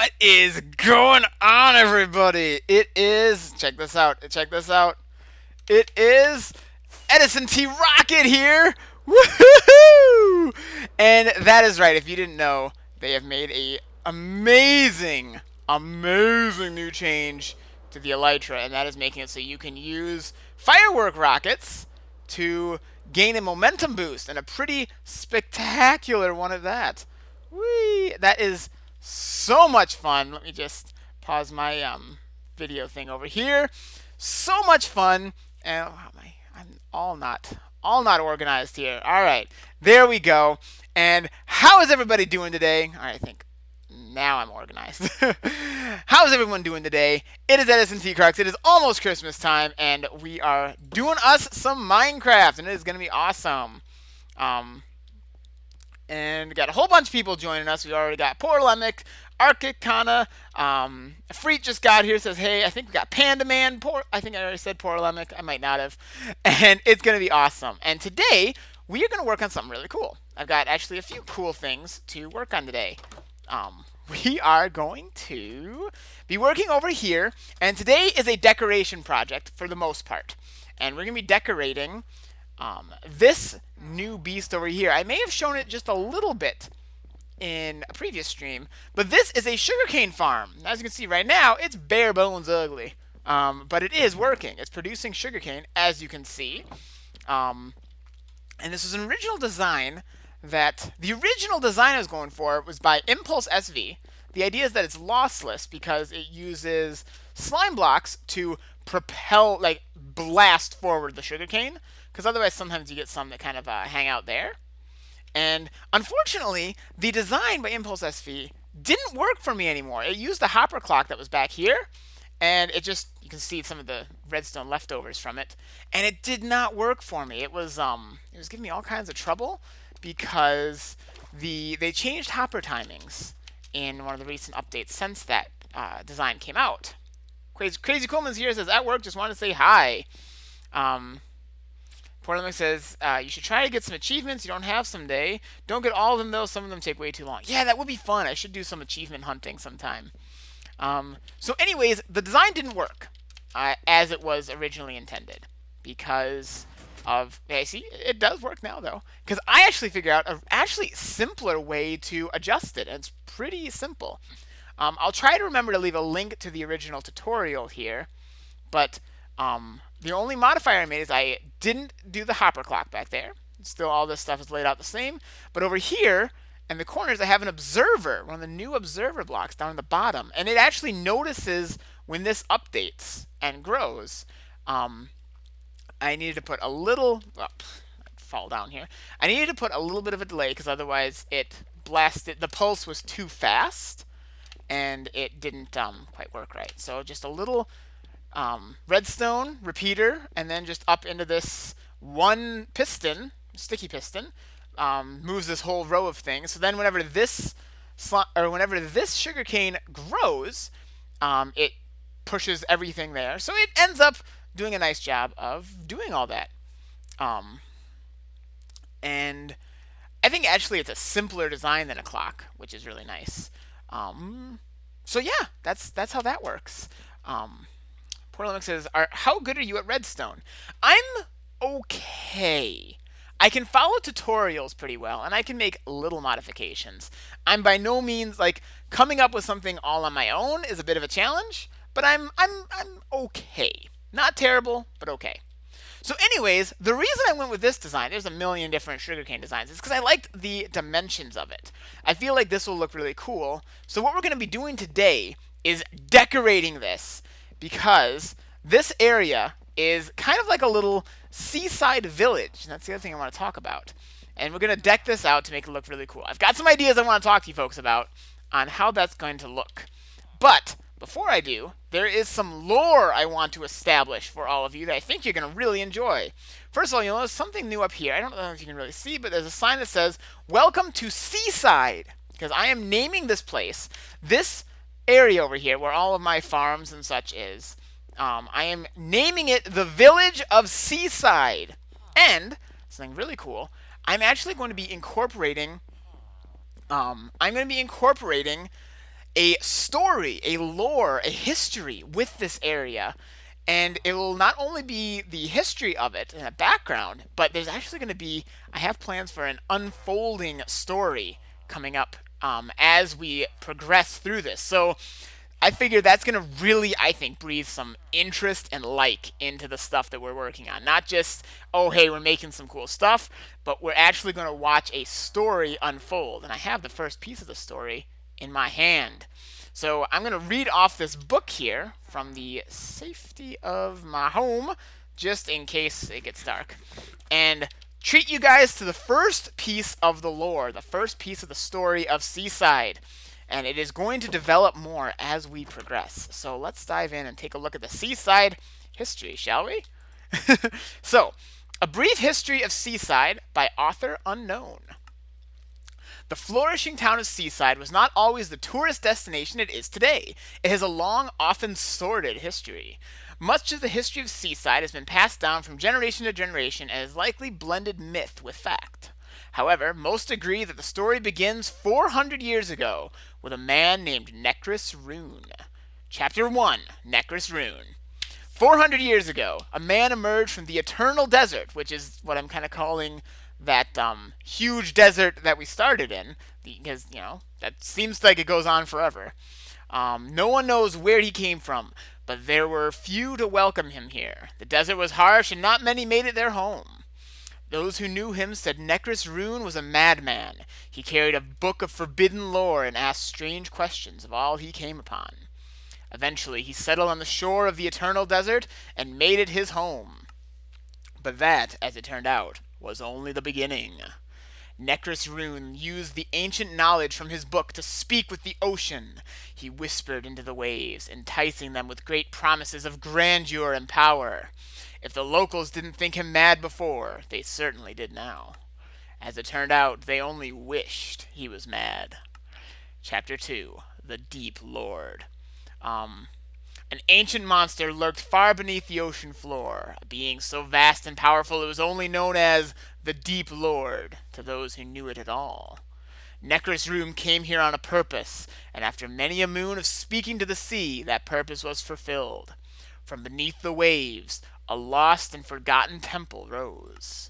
What is going on, everybody? It is, check this out, check this out. It is Edison T Rocket here. Woohoo! And that is right. If you didn't know, they have made a amazing new change to the Elytra, and that is making it so you can use firework rockets to gain a momentum boost, and a pretty spectacular one at that. Whee! That is so much fun. Let me just pause my video thing over here. So much fun, and I'm all not organized here. All right, there we go. And how is everybody doing today? All right, I think now I'm organized. How is everyone doing today? It is Edison Crux. It is almost Christmas time, and we are doing us some Minecraft, and it is going to be awesome. And we got a whole bunch of people joining us. We already got Porlemic, Arctic Kana, Freet just got here, says, hey, I think we got Panda Man. I think I already said Porlemic. I might not have. And it's going to be awesome. And today, we are going to work on something really cool. I've got actually a few cool things to work on today. We are going to be working over here, and today is a decoration project for the most part. And we're going to be decorating this new beast over here. I may have shown it just a little bit in a previous stream, but this is a sugarcane farm. As you can see right now, it's bare bones ugly, but it is working. It's producing sugarcane, as you can see. And this is an original design that the original design I was going for was by Impulse SV. The idea is that it's lossless because it uses slime blocks to propel, like blast forward the sugarcane, because otherwise sometimes you get some that kind of hang out there. And unfortunately, the design by Impulse SV didn't work for me anymore. It used the hopper clock that was back here, and it just, you can see some of the redstone leftovers from it, and it did not work for me. It was giving me all kinds of trouble because they changed hopper timings in one of the recent updates since that design came out. Crazy Coleman's here, says, at work, just wanted to say hi. Portland says, you should try to get some achievements you don't have someday. Don't get all of them, though. Some of them take way too long. Yeah, that would be fun. I should do some achievement hunting sometime. So anyways, the design didn't work as it was originally intended because of... Yeah, see, it does work now, though. Because I actually figured out a actually simpler way to adjust it. And it's pretty simple. I'll try to remember to leave a link to the original tutorial here. But... the only modifier I made is I didn't do the hopper clock back there. Still, all this stuff is laid out the same. But over here, in the corners, I have an observer, one of the new observer blocks down at the bottom. And it actually notices when this updates and grows. I needed to put a little... fall down here. I needed to put a little bit of a delay, because otherwise it blasted... The pulse was too fast, and it didn't quite work right. So just a little... redstone repeater, and then just up into this one piston, sticky piston, moves this whole row of things. So then whenever this sugarcane grows, it pushes everything there. So it ends up doing a nice job of doing all that. And I think actually it's a simpler design than a clock, which is really nice. So yeah, that's how that works. Portland says, how good are you at redstone? I'm okay. I can follow tutorials pretty well, and I can make little modifications. I'm by no means, like, coming up with something all on my own is a bit of a challenge, but I'm okay. Not terrible, but okay. So anyways, the reason I went with this design, there's a million different sugarcane designs, is because I liked the dimensions of it. I feel like this will look really cool. So what we're going to be doing today is decorating this, because this area is kind of like a little seaside village. And that's the other thing I want to talk about. And we're going to deck this out to make it look really cool. I've got some ideas I want to talk to you folks about on how that's going to look. But before I do, there is some lore I want to establish for all of you that I think you're going to really enjoy. First of all, you'll notice something new up here. I don't know if you can really see, but there's a sign that says, Welcome to Seaside. Because I am naming this place, this area over here where all of my farms and such is, I am naming it the Village of Seaside. And something really cool, I'm actually going to be incorporating a story, a lore, a history with this area. And it will not only be the history of it and a background, but there's actually going to be, I have plans for an unfolding story coming up as we progress through this. So I figure that's going to really, I think, breathe some interest and like into the stuff that we're working on. Not just, oh, hey, we're making some cool stuff, but we're actually going to watch a story unfold. And I have the first piece of the story in my hand. So I'm going to read off this book here from the safety of my home, just in case it gets dark, and treat you guys to the first piece of the lore, the first piece of the story of Seaside. And it is going to develop more as we progress. So let's dive in and take a look at the Seaside history, shall we? So, a brief history of Seaside by author unknown. The flourishing town of Seaside was not always the tourist destination it is today. It has a long, often sordid history. Much of the history of Seaside has been passed down from generation to generation and is likely blended myth with fact. However, most agree that the story begins 400 years ago with a man named Necrus Rune. Chapter 1, Necrus Rune. 400 years ago, a man emerged from the eternal desert, which is what I'm kind of calling that huge desert that we started in, because, that seems like it goes on forever. No one knows where he came from, but there were few to welcome him here. The desert was harsh, and not many made it their home. Those who knew him said Necrus Rune was a madman. He carried a book of forbidden lore and asked strange questions of all he came upon. Eventually, he settled on the shore of the eternal desert and made it his home. But that, as it turned out, was only the beginning. Necrus Rune used the ancient knowledge from his book to speak with the ocean. He whispered into the waves, enticing them with great promises of grandeur and power. If the locals didn't think him mad before, they certainly did now. As it turned out, they only wished he was mad. Chapter 2, The Deep Lord. An ancient monster lurked far beneath the ocean floor, a being so vast and powerful it was only known as the Deep Lord to those who knew it at all. Necrus Rune came here on a purpose, and after many a moon of speaking to the sea, that purpose was fulfilled. From beneath the waves, a lost and forgotten temple rose.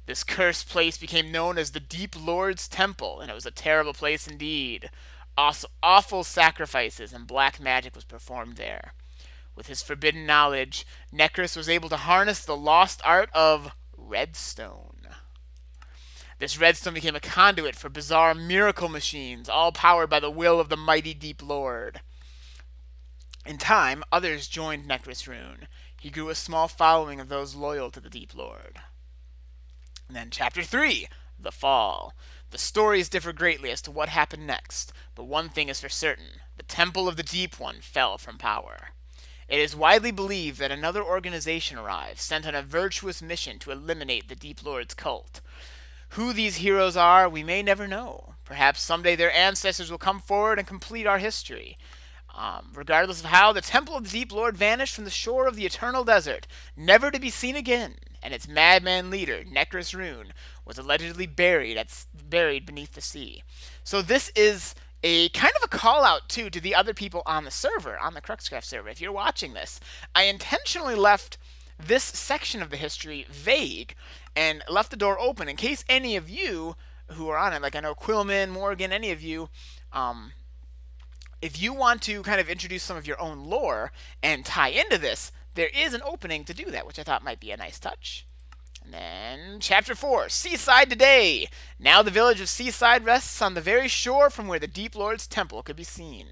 This cursed place became known as the Deep Lord's Temple, and it was a terrible place indeed. Awful sacrifices and black magic was performed there. With his forbidden knowledge, Necrus was able to harness the lost art of Redstone. This Redstone became a conduit for bizarre miracle machines, all powered by the will of the mighty Deep Lord. In time, others joined Necrus Rune. He grew a small following of those loyal to the Deep Lord. And then Chapter 3, The Fall. The stories differ greatly as to what happened next, but one thing is for certain. The Temple of the Deep One fell from power. It is widely believed that another organization arrived, sent on a virtuous mission to eliminate the Deep Lord's cult. Who these heroes are, we may never know. Perhaps someday their ancestors will come forward and complete our history. Regardless of how, the Temple of the Deep Lord vanished from the shore of the eternal desert, never to be seen again, and its madman leader, Necrus Rune, was allegedly buried beneath the sea. So this is a kind of a call out too to the other people on the server, on the CruxCraft server. If you're watching this, I intentionally left this section of the history vague and left the door open in case any of you who are on it, like I know Quillman, Morgan, any of you, if you want to kind of introduce some of your own lore and tie into this, there is an opening to do that, which I thought might be a nice touch. And then, Chapter 4, Seaside Today. Now the village of Seaside rests on the very shore from where the Deep Lord's temple could be seen.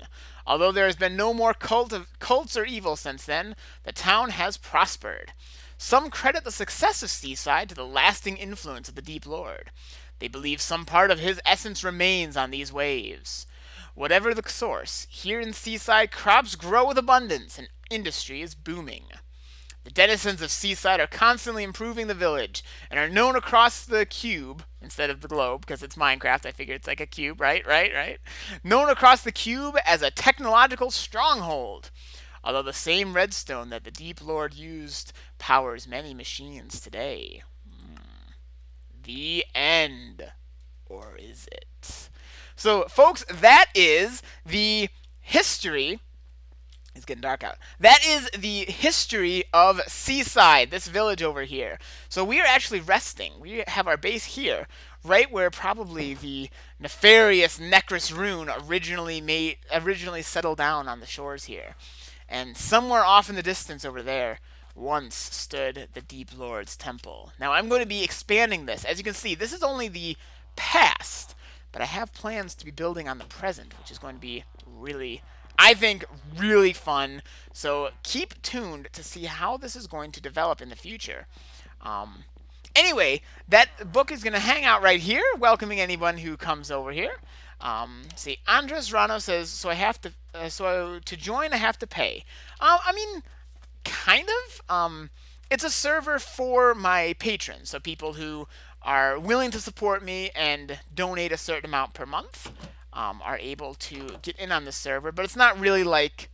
Although there has been no more cults or evil since then, the town has prospered. Some credit the success of Seaside to the lasting influence of the Deep Lord. They believe some part of his essence remains on these waves. Whatever the source, here in Seaside, crops grow with abundance and industry is booming. The denizens of Seaside are constantly improving the village and are known across the cube, instead of the globe, because it's Minecraft, I figure it's like a cube, right? Known across the cube as a technological stronghold. Although the same redstone that the Deep Lord used powers many machines today. The end. Or is it? So, folks, that is the history. It's getting dark out. That is the history of Seaside, this village over here. So we are actually resting. We have our base here, right where probably the nefarious Necrus rune originally settled down on the shores here. And somewhere off in the distance over there once stood the Deep Lord's Temple. Now I'm going to be expanding this. As you can see, this is only the past, but I have plans to be building on the present, which is going to be really, I think, really fun. So keep tuned to see how this is going to develop in the future. Anyway, that book is going to hang out right here, welcoming anyone who comes over here. See, Andres Rano says, so I have to, so to join I have to pay. I mean, kind of. It's a server for my patrons, so people who are willing to support me and donate a certain amount per month are able to get in on the server. But it's not really like,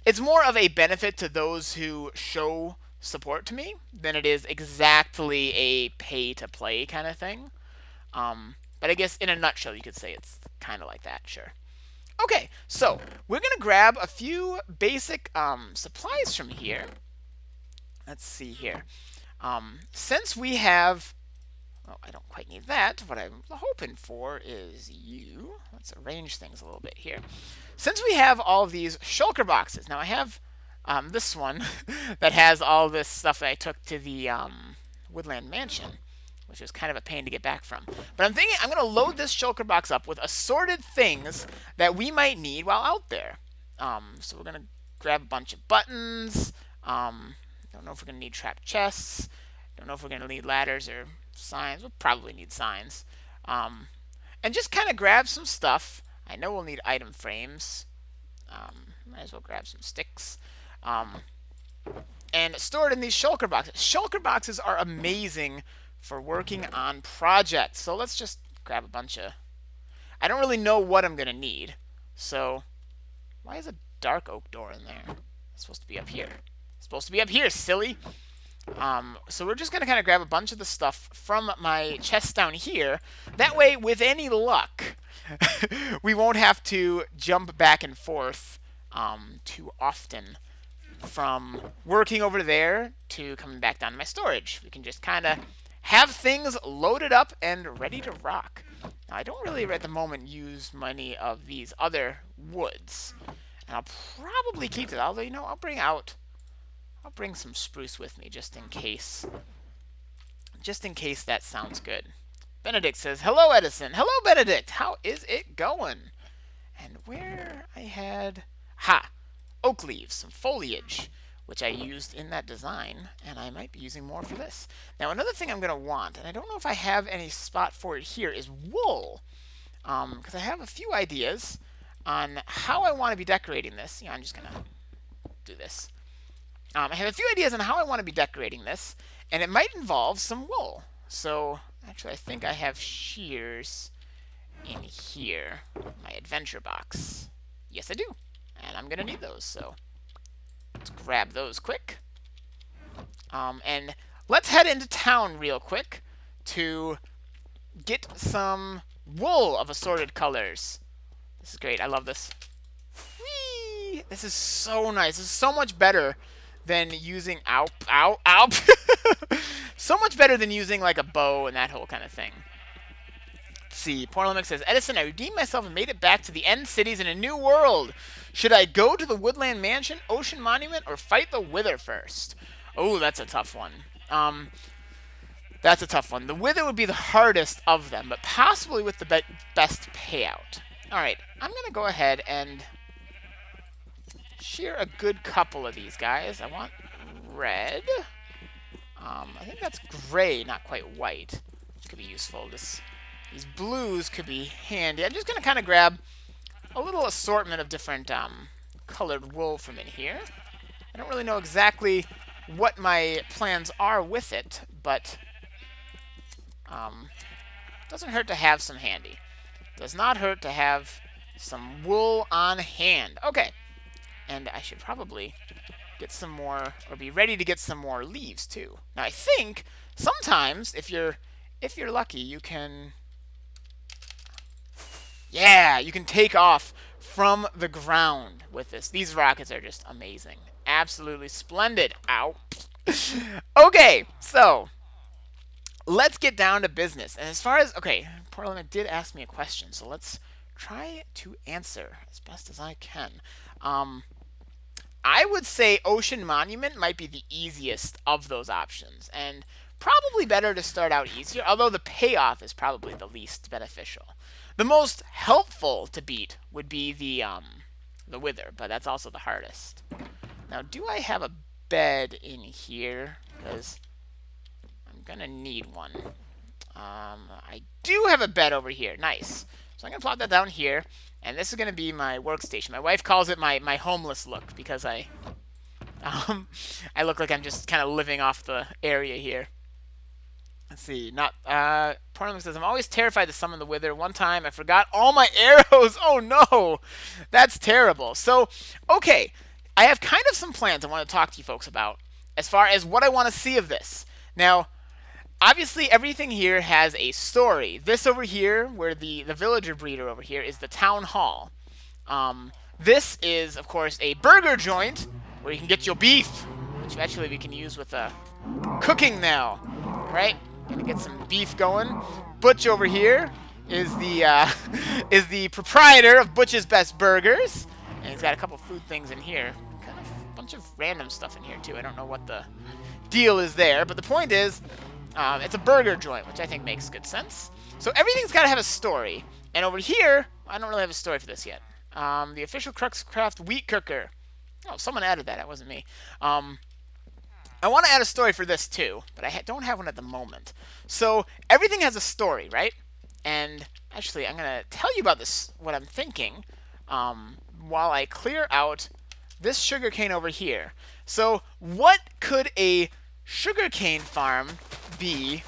it's more of a benefit to those who show support to me than it is exactly a pay-to-play kind of thing. But I guess in a nutshell, you could say it's kind of like that, sure. Okay, so we're going to grab a few basic supplies from here. Let's see here. Since we have... Oh, I don't quite need that. What I'm hoping for is you. Let's arrange things a little bit here. Since we have all of these shulker boxes, now I have this one that has all this stuff that I took to the Woodland Mansion, which is kind of a pain to get back from. But I'm thinking I'm going to load this shulker box up with assorted things that we might need while out there. So we're going to grab a bunch of buttons. Don't know if we're going to need trap chests. Don't know if we're going to need ladders or signs. We'll probably need signs. And just kind of grab some stuff. I know we'll need item frames. Might as well grab some sticks. And store it in these shulker boxes. Shulker boxes are amazing for working on projects. So let's just grab a bunch of... I don't really know what I'm going to need. So why is a dark oak door in there? It's supposed to be up here. It's supposed to be up here, silly. So we're just going to kind of grab a bunch of the stuff from my chest down here. That way, with any luck, we won't have to jump back and forth too often from working over there to coming back down to my storage. We can just kind of have things loaded up and ready to rock. Now, I don't really, at the moment, use many of these other woods. And I'll probably keep it. Although, you know, I'll bring some spruce with me just in case. Just in case that sounds good. Benedict says, hello, Edison. Hello, Benedict. How is it going? And where I had... Ha! Oak leaves, some foliage, which I used in that design, and I might be using more for this. Now, another thing I'm going to want, and I don't know if I have any spot for it here, is wool. Because I have a few ideas on how I want to be decorating this. I'm just going to do this. I have a few ideas on how I want to be decorating this, and it might involve some wool. So, actually, I think I have shears in here, my adventure box. Yes, I do. And I'm going to need those, so let's grab those quick. And let's head into town real quick to get some wool of assorted colors. This is great. I love this. Whee! This is so nice. This is so much better than using... Ow, ow, ow! So much better than using, like, a bow and that whole kind of thing. See, Porlemic says, Edison, I redeemed myself and made it back to the end cities in a new world. Should I go to the Woodland Mansion, Ocean Monument, or fight the Wither first? Oh, that's a tough one. That's a tough one. The Wither would be the hardest of them, but possibly with the best payout. Alright, I'm going to go ahead and shear a good couple of these guys. I want red. I think that's gray, not quite white, which could be useful. These blues could be handy. I'm just going to kind of grab a little assortment of different colored wool from in here. I don't really know exactly what my plans are with it, but doesn't hurt to have some handy. Does not hurt to have some wool on hand. Okay, and I should probably get some more, or be ready to get some more leaves too. Now I think sometimes if you're lucky, you can... Yeah, you can take off from the ground with this. These rockets are just amazing. Absolutely splendid. Ow. Okay, so let's get down to business. And as far as, okay, Portland did ask me a question, so let's try to answer as best as I can. I would say Ocean Monument might be the easiest of those options, and probably better to start out easier, although the payoff is probably the least beneficial. The most helpful to beat would be the Wither, but that's also the hardest. Now, do I have a bed in here? Because I'm going to need one. I do have a bed over here. Nice. So I'm going to plop that down here, and this is going to be my workstation. My wife calls it my homeless look because I look like I'm just kind of living off the area here. Let's see. Portland says, I'm always terrified to summon the Wither. One time I forgot all my arrows. Oh no. That's terrible. So, okay. I have kind of some plans I want to talk to you folks about as far as what I want to see of this. Now, obviously everything here has a story. This over here, where the villager breeder over here, is the town hall. This is, of course, a burger joint where you can get your beef, which actually we can use with cooking now, right? Gonna get some beef going. Butch over here is the proprietor of Butch's Best Burgers, and he's got a couple food things in here. Kind of a bunch of random stuff in here too. I don't know what the deal is there, but the point is, it's a burger joint, which I think makes good sense. So everything's got to have a story, and over here, I don't really have a story for this yet. The official CruxCraft wheat cooker. Oh, someone added that. That wasn't me. I want to add a story for this too, but I don't have one at the moment. So everything has a story, right? And actually, I'm going to tell you about this, what I'm thinking, while I clear out this sugarcane over here. So what could a sugarcane farm be?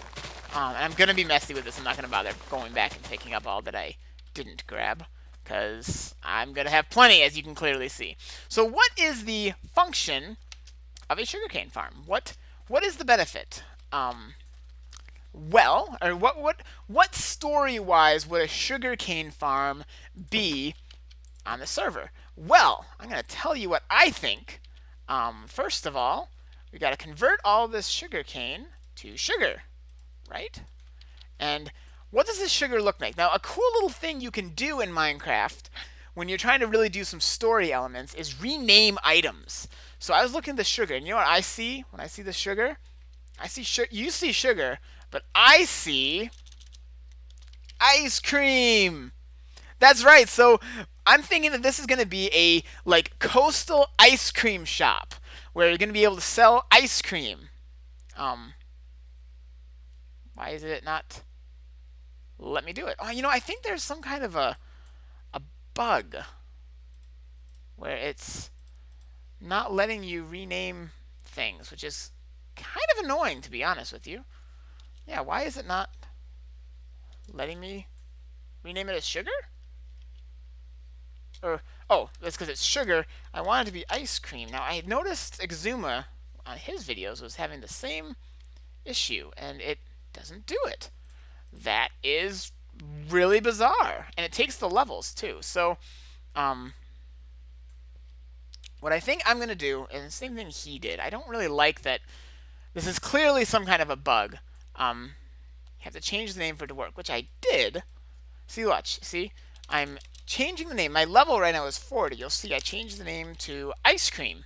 And I'm going to be messy with this. I'm not going to bother going back and picking up all that I didn't grab, because I'm going to have plenty, as you can clearly see. So what is the function of a sugarcane farm? What is the benefit? Well, or what story-wise would a sugarcane farm be on the server? Well, I'm going to tell you what I think. First of all, we got to convert all this sugarcane to sugar, right? And what does this sugar look like? Now, a cool little thing you can do in Minecraft when you're trying to really do some story elements is rename items. So I was looking at the sugar, and you know what I see when I see the sugar? I see you see sugar, but I see ice cream. That's right. So I'm thinking that this is going to be a coastal ice cream shop where you're going to be able to sell ice cream. Why is it not let me do it? Oh, I think there's some kind of a bug where it's not letting you rename things, which is kind of annoying, to be honest with you. Yeah, why is it not letting me rename it as sugar? Or, oh, that's because it's sugar. I want it to be ice cream. Now, I noticed Exuma on his videos was having the same issue, and it doesn't do it. That is really bizarre. And it takes the levels, too. So, what I think I'm going to do, and the same thing he did, I don't really like that this is clearly some kind of a bug. You have to change the name for it to work, which I did. See, watch. See? I'm changing the name. My level right now is 40. You'll see I changed the name to ice cream,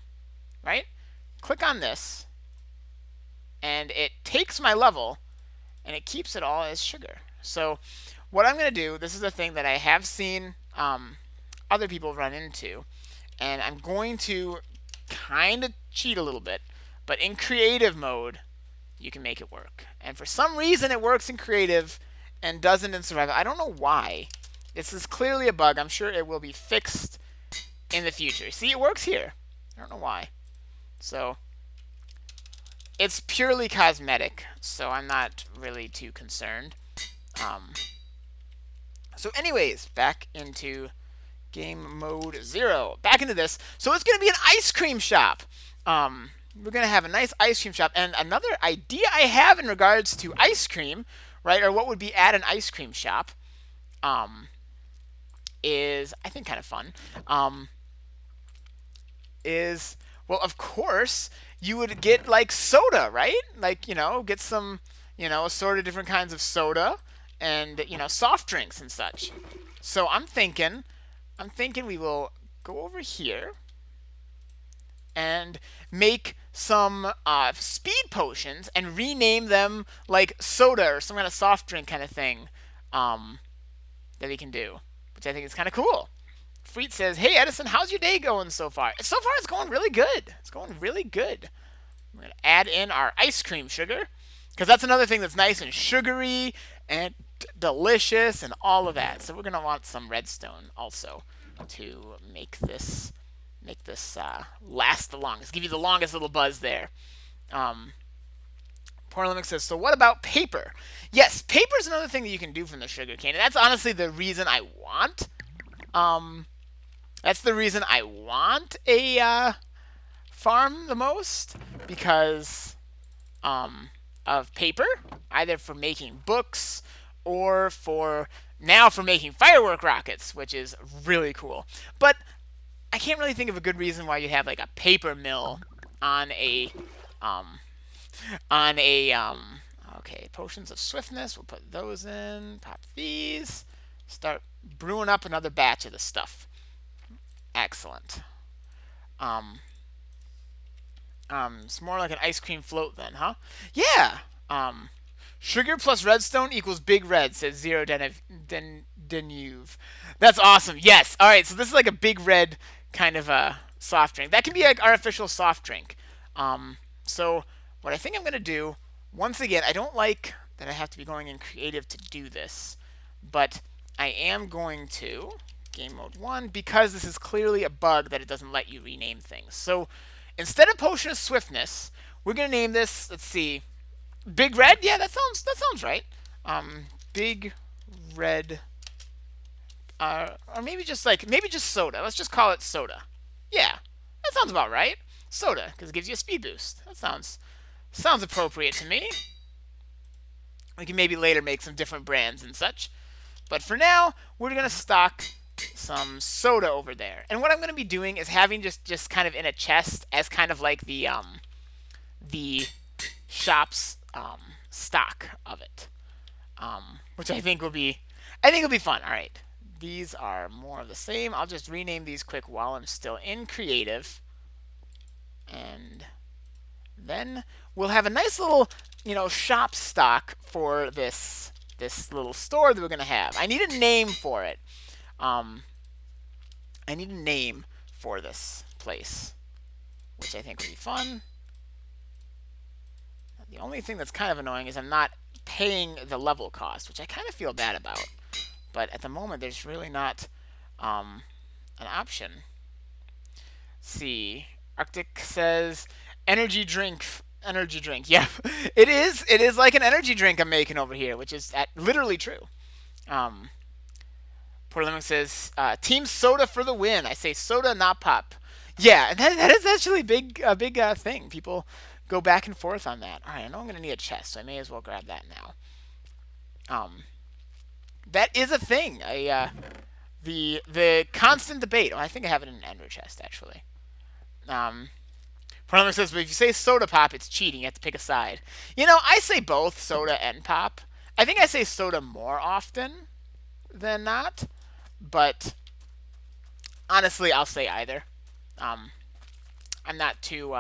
right? Click on this, and it takes my level, and it keeps it all as sugar. So what I'm going to do, this is a thing that I have seen other people run into, and I'm going to kind of cheat a little bit, but in creative mode, you can make it work. And for some reason, it works in creative and doesn't in survival. I don't know why. This is clearly a bug. I'm sure it will be fixed in the future. See, it works here. I don't know why. So it's purely cosmetic, so I'm not really too concerned. So anyways, back into game mode 0. Back into this. So it's going to be an ice cream shop. We're going to have a nice ice cream shop. And another idea I have in regards to ice cream, right, or what would be at an ice cream shop, is, I think, kind of fun, is, well, of course, you would get like soda, right? Like, get some, assorted different kinds of soda and, soft drinks and such. So I'm thinking we will go over here and make some speed potions and rename them like soda or some kind of soft drink kind of thing that we can do, which I think is kind of cool. Freet says, "Hey Edison, how's your day going so far?" So far, it's going really good. It's going really good. We're gonna add in our ice cream sugar because that's another thing that's nice and sugary and delicious and all of that. So we're gonna want some redstone also to make this last the longest. Give you the longest little buzz there. Porlemic says, so what about paper? Yes, paper is another thing that you can do from the sugarcane, and that's honestly the reason I want. That's the reason I want a farm the most, because of paper, either for making books or for making firework rockets, which is really cool. But I can't really think of a good reason why you have like a paper mill on a okay, potions of swiftness. We'll put those in. Pop these. Start brewing up another batch of the stuff. Excellent. It's more like an ice cream float then, huh? Yeah. Sugar plus redstone equals big red, says Zero Denuve. That's awesome. Yes. All right. So this is like a big red kind of a soft drink. That can be like our official soft drink. So what I think I'm gonna do, once again, I don't like that I have to be going in creative to do this, but I am going to game mode 1 because this is clearly a bug that it doesn't let you rename things. So instead of potion of swiftness, we're gonna name this. Let's see, Big Red. Yeah, that sounds right. Big Red, or maybe just soda. Let's just call it soda. Yeah, that sounds about right. Soda, because it gives you a speed boost. That sounds appropriate to me. We can maybe later make some different brands and such. But for now, we're going to stock some soda over there. And what I'm going to be doing is having just kind of in a chest as kind of like the shop's stock of it. Which I think will be fun. All right. These are more of the same. I'll just rename these quick while I'm still in creative. And then we'll have a nice little, shop stock for this little store that we're going to have. I need a name for it. I need a name for this place, which I think will be fun. The only thing that's kind of annoying is I'm not paying the level cost, which I kind of feel bad about. But at the moment, there's really not an option. Let's see. Arctic says energy drink. Yep, it is. It is like an energy drink I'm making over here, which is literally true. Portland says Team Soda for the win. I say soda, not pop. Yeah, and that is actually a big thing. People go back and forth on that. All right, I know I'm gonna need a chest, so I may as well grab that now. That is a thing. The constant debate. Oh, I think I have it in an ender chest actually. Portland says, but if you say soda pop, it's cheating. You have to pick a side. I say both soda and pop. I think I say soda more often than not, but honestly, I'll say either. I'm not too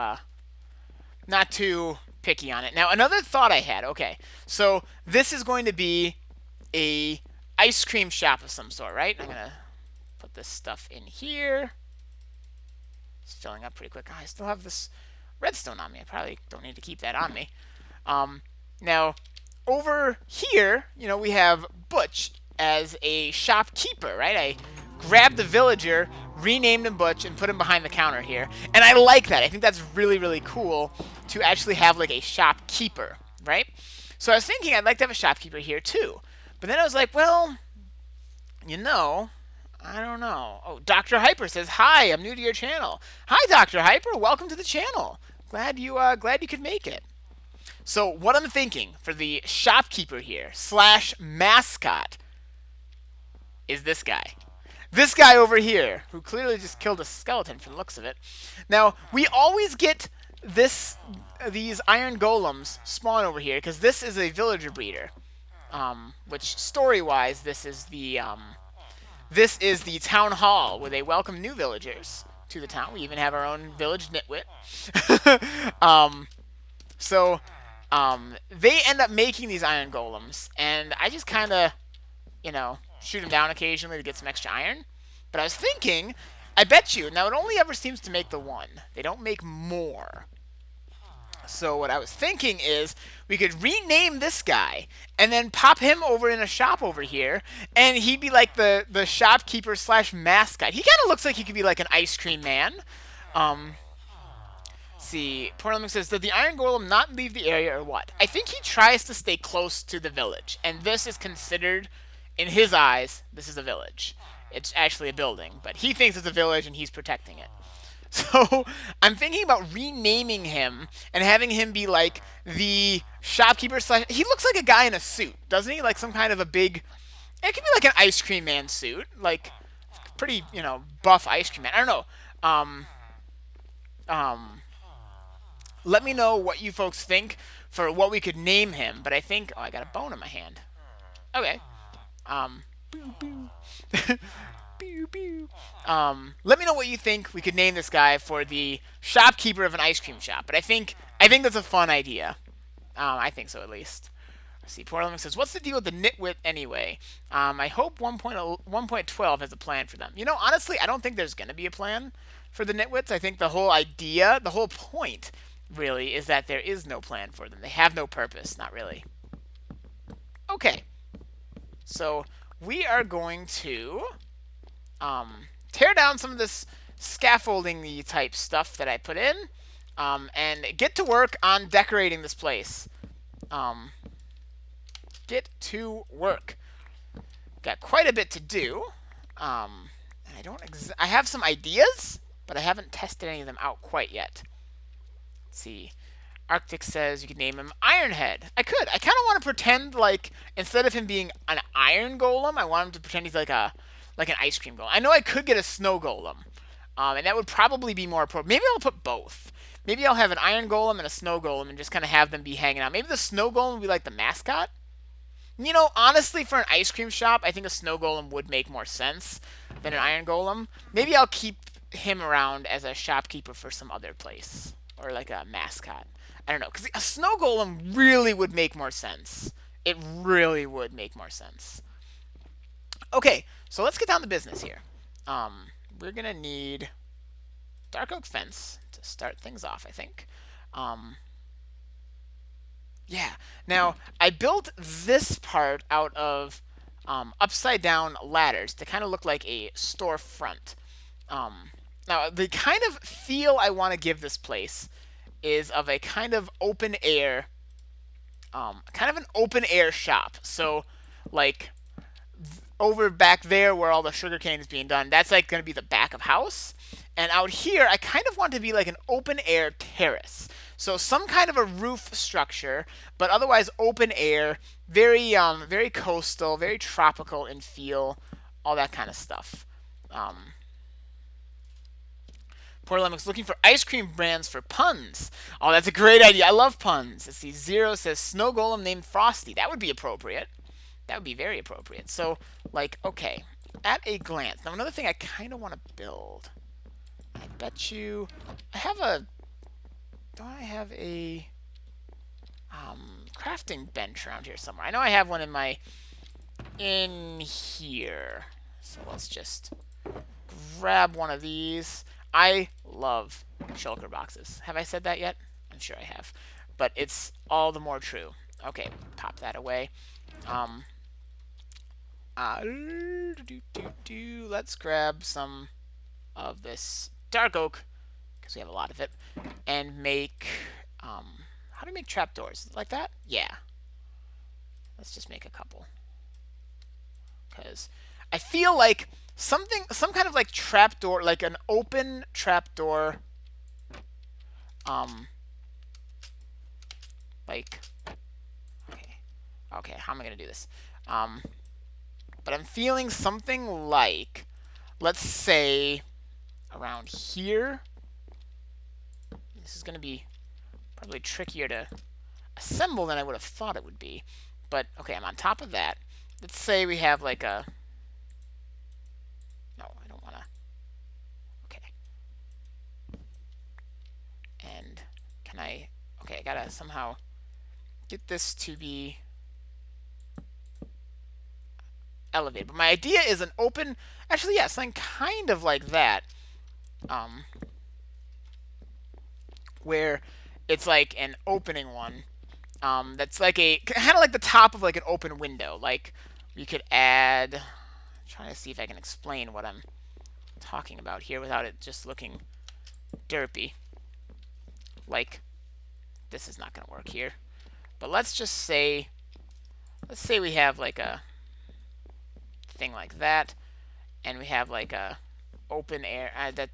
picky on it. Now, another thought I had. Okay, so this is going to be a ice cream shop of some sort, right? I'm gonna put this stuff in here. It's filling up pretty quick. Oh, I still have this redstone on me. I probably don't need to keep that on me. Now, over here, we have Butch as a shopkeeper, right? I grabbed the villager, renamed him Butch, and put him behind the counter here. And I like that. I think that's really, really cool to actually have like a shopkeeper, right? So I was thinking I'd like to have a shopkeeper here too. But then I was like, well, I don't know. Oh, Dr. Hyper says, hi, I'm new to your channel. Hi, Dr. Hyper. Welcome to the channel. Glad you could make it. So what I'm thinking for the shopkeeper here / mascot is this guy. this guy over here, who clearly just killed a skeleton from the looks of it. Now, we always get these iron golems spawn over here, because this is a villager breeder. Which, story-wise, this is the town hall, where they welcome new villagers to the town. We even have our own village nitwit. So, they end up making these iron golems, and I just kind of, shoot them down occasionally to get some extra iron. But I was thinking, I bet you, now it only ever seems to make the one. They don't make more. So what I was thinking is we could rename this guy and then pop him over in a shop over here, and he'd be like the shopkeeper slash mascot. He kind of looks like he could be like an ice cream man. See, Portland says, did the Iron Golem not leave the area or what? I think he tries to stay close to the village, and this is considered, in his eyes, this is a village. It's actually a building, but he thinks it's a village and he's protecting it. So I'm thinking about renaming him and having him be like the shopkeeper slash. He looks like a guy in a suit, doesn't he? Like some kind of a big. It could be like an ice cream man suit, like pretty buff ice cream man. I don't know. Let me know what you folks think for what we could name him. But I think I got a bone in my hand. Okay. Boo boo. Pew, pew. Let me know what you think we could name this guy for the shopkeeper of an ice cream shop. But I think that's a fun idea. I think so, at least. Let's see, Portland says, what's the deal with the nitwit anyway? I hope 1.12 has a plan for them. Honestly, I don't think there's going to be a plan for the nitwits. I think the whole idea, the whole point, really, is that there is no plan for them. They have no purpose. Not really. Okay. So, we are going to tear down some of this scaffolding type stuff that I put in, and get to work on decorating this place. Get to work. Got quite a bit to do. I have some ideas, but I haven't tested any of them out quite yet. Let's see. Arctic says you could name him Ironhead. I could. I kind of want to pretend like instead of him being an iron golem, I want him to pretend he's like an ice cream golem. I know I could get a snow golem, and that would probably be more appropriate. Maybe I'll put both. Maybe I'll have an iron golem and a snow golem and just kind of have them be hanging out. Maybe the snow golem would be like the mascot. Honestly, for an ice cream shop, I think a snow golem would make more sense than an iron golem. Maybe I'll keep him around as a shopkeeper for some other place, or like a mascot. I don't know, because a snow golem really would make more sense. It really would make more sense. Okay, so let's get down to business here. We're going to need dark oak fence to start things off, I think. Yeah. Now, I built this part out of upside down ladders to kind of look like a storefront. Now, the kind of feel I want to give this place is of a kind of open air, shop. So, like, over back there where all the sugarcane is being done, that's like going to be the back of house. And out here, I kind of want to be like an open air terrace. So some kind of a roof structure, but otherwise open air, very very coastal, very tropical in feel, all that kind of stuff. Poor Lemmick's looking for ice cream brands for puns. Oh, that's a great idea. I love puns. Let's see. Zero says snow golem named Frosty. That would be appropriate. That would be very appropriate. So, like, okay, at a glance. Now, another thing I kind of want to build. I bet you I have a. Do I have a crafting bench around here somewhere? I know I have one in here. So let's just grab one of these. I love shulker boxes. Have I said that yet? I'm sure I have. But it's all the more true. Okay, pop that away. Let's grab some of this dark oak, because we have a lot of it, and make, how do we make trapdoors? Like that? Yeah. Let's just make a couple. Because I feel like some kind of like trapdoor, like an open trapdoor, like, okay, how am I going to do this? But I'm feeling something like let's say around here. This is going to be probably trickier to assemble than I would have thought it would be. But, okay, I'm on top of that. Let's say we have like a... No, I don't want to... Okay. And can I... Okay, I gotta somehow get this to be elevated. But my idea is an open... Actually, yeah, something kind of like that. Where it's like an opening one. That's like a... Kind of like the top of like an open window. Like, we could add... I'm trying to see if I can explain what I'm talking about here without it just looking derpy. Like, this is not going to work here. But let's just say... Let's say we have like a thing like that. And we have like a open air... that.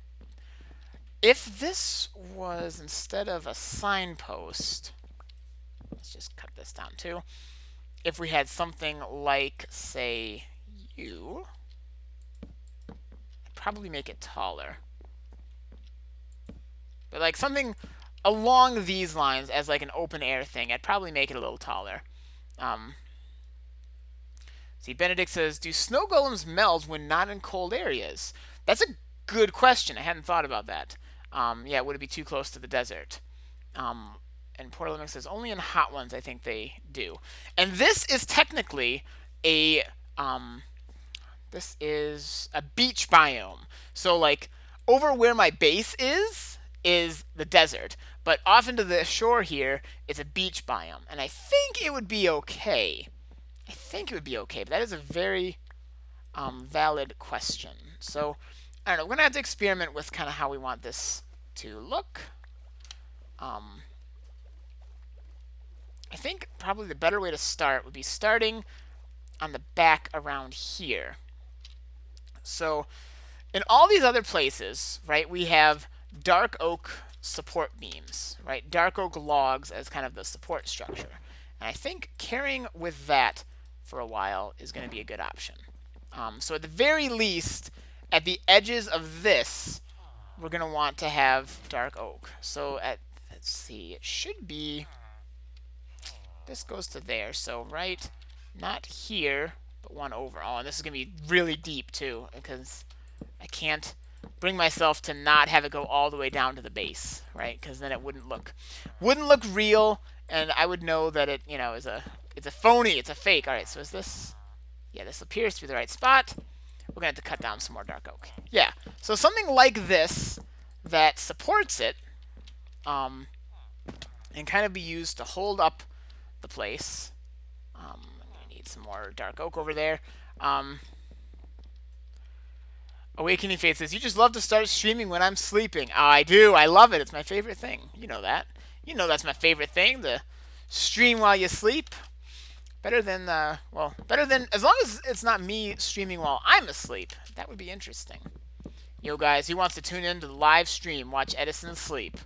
If this was instead of a signpost... Let's just cut this down too. If we had something like, say, you... I'd probably make it taller. But like something along these lines as like an open air thing, I'd probably make it a little taller. See, Benedict says, do snow golems melt when not in cold areas? That's a good question. I hadn't thought about that. Yeah, would it be too close to the desert? And Portland says, only in hot ones I think they do. And this is technically a this is a beach biome. So like over where my base is the desert, but off into the shore here it's a beach biome, and I think it would be okay. But that is a very valid question. So I don't know. We're gonna have to experiment with kind of how we want this to look. I think probably the better way to start would be starting on the back around here. So in all these other places, right, we have dark oak support beams, right? Dark oak logs as kind of the support structure. And I think carrying with that for a while is going to be a good option. So at the very least, at the edges of this, we're going to want to have dark oak. So let's see, it should be... This goes to there, so right, not here, but one over. Oh, and this is going to be really deep, too, because I can't bring myself to not have it go all the way down to the base, right? Because then it wouldn't look real, and I would know that it, is it's a phony, it's a fake. All right, so is this... Yeah, this appears to be the right spot. We're going to have to cut down some more dark oak. Yeah, so something like this that supports it and kind of be used to hold up the place. I'm going to need some more dark oak over there. Awakening Faith says, you just love to start streaming when I'm sleeping. Oh, I do. I love it. It's my favorite thing. You know that. You know that's my favorite thing, to stream while you sleep. Better than, as long as it's not me streaming while I'm asleep. That would be interesting. Yo, guys, who wants to tune in to the live stream, watch Edison sleep?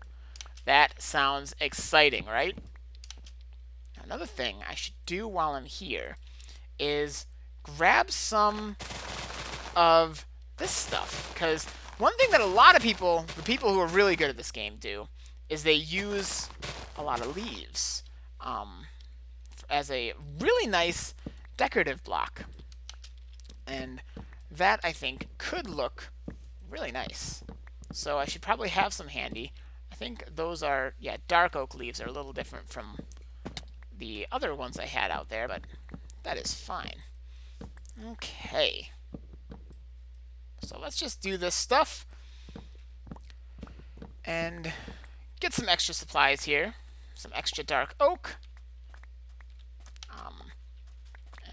That sounds exciting, right? Another thing I should do while I'm here is grab some of this stuff. Because one thing that a lot of people, the people who are really good at this game, do is they use a lot of leaves as a really nice decorative block. And that, I think, could look really nice. So I should probably have some handy. I think those are, yeah, dark oak leaves are a little different from the other ones I had out there, but that is fine. Okay. So let's just do this stuff and get some extra supplies here. Some extra dark oak.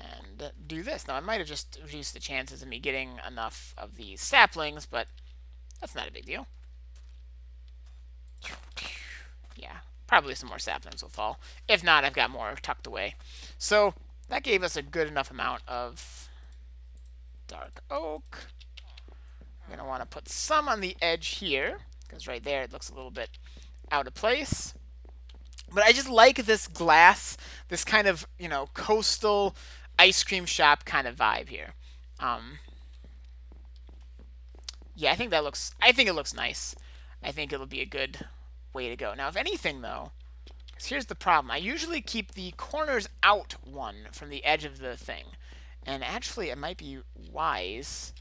And do this. Now, I might have just reduced the chances of me getting enough of these saplings, but that's not a big deal. Yeah, probably some more saplings will fall. If not, I've got more tucked away. So that gave us a good enough amount of dark oak. We're going to want to put some on the edge here, because right there it looks a little bit out of place. But I just like this glass, this kind of, coastal ice cream shop kind of vibe here. Yeah, I think that looks. I think it looks nice. I think it'll be a good way to go. Now, if anything, though, 'cause here's the problem. I usually keep the corners out one from the edge of the thing, and actually, it might be wise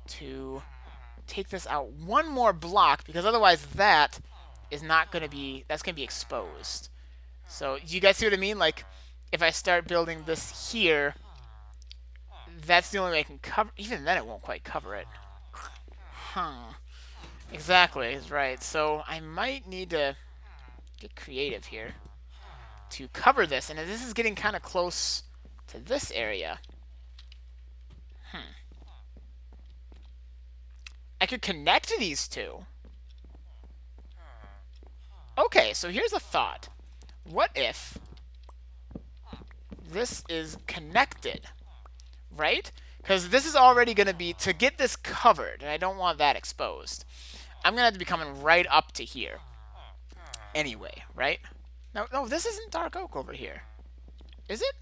to take this out one more block because otherwise, that is not going to be. That's going to be exposed. So, do you guys see what I mean? Like, if I start building this here, that's the only way I can cover. Even then, it won't quite cover it. Huh. Exactly, is right. So I might need to get creative here to cover this. And this is getting kind of close to this area. I could connect these two. Okay, so here's a thought. What if this is connected, right? Because this is already going to be, to get this covered, and I don't want that exposed, I'm going to have to be coming right up to here. Anyway, right? No, this isn't dark oak over here. Is it?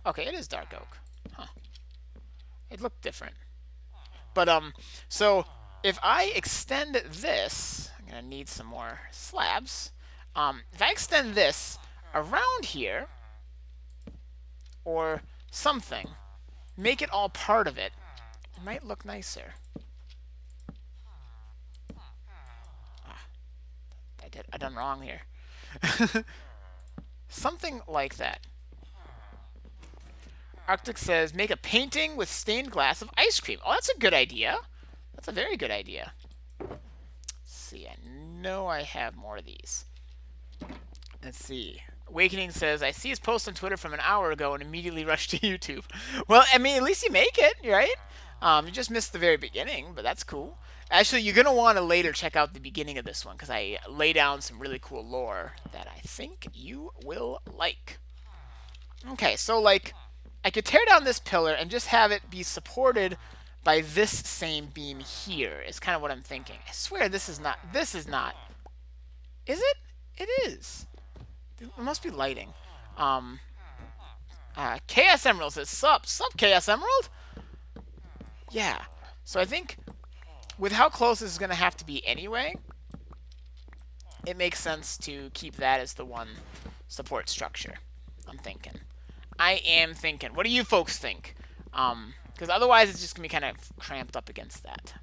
Okay, it is dark oak. Huh. It looked different. But, so, if I extend this, I'm going to need some more slabs. If I extend this around here, or something, make it all part of it, it might look nicer. I done wrong here. Something like that. Arctic says, make a painting with stained glass of ice cream. Oh, that's a good idea. That's a very good idea. Let's see, I know I have more of these. Let's see. Awakening says, I see his post on Twitter from an hour ago and immediately rushed to YouTube. Well, I mean, at least you make it, right? You just missed the very beginning, but that's cool. Actually, you're going to want to later check out the beginning of this one because I lay down some really cool lore that I think you will like. Okay, so, like, I could tear down this pillar and just have it be supported by this same beam here is kind of what I'm thinking. I swear this is not. Is it? It is. It must be lighting. KS Emerald says, sup, KS Emerald? Yeah. So I think with how close this is going to have to be anyway, it makes sense to keep that as the one support structure. I'm thinking. I am thinking. What do you folks think? Because otherwise it's just going to be kind of cramped up against that.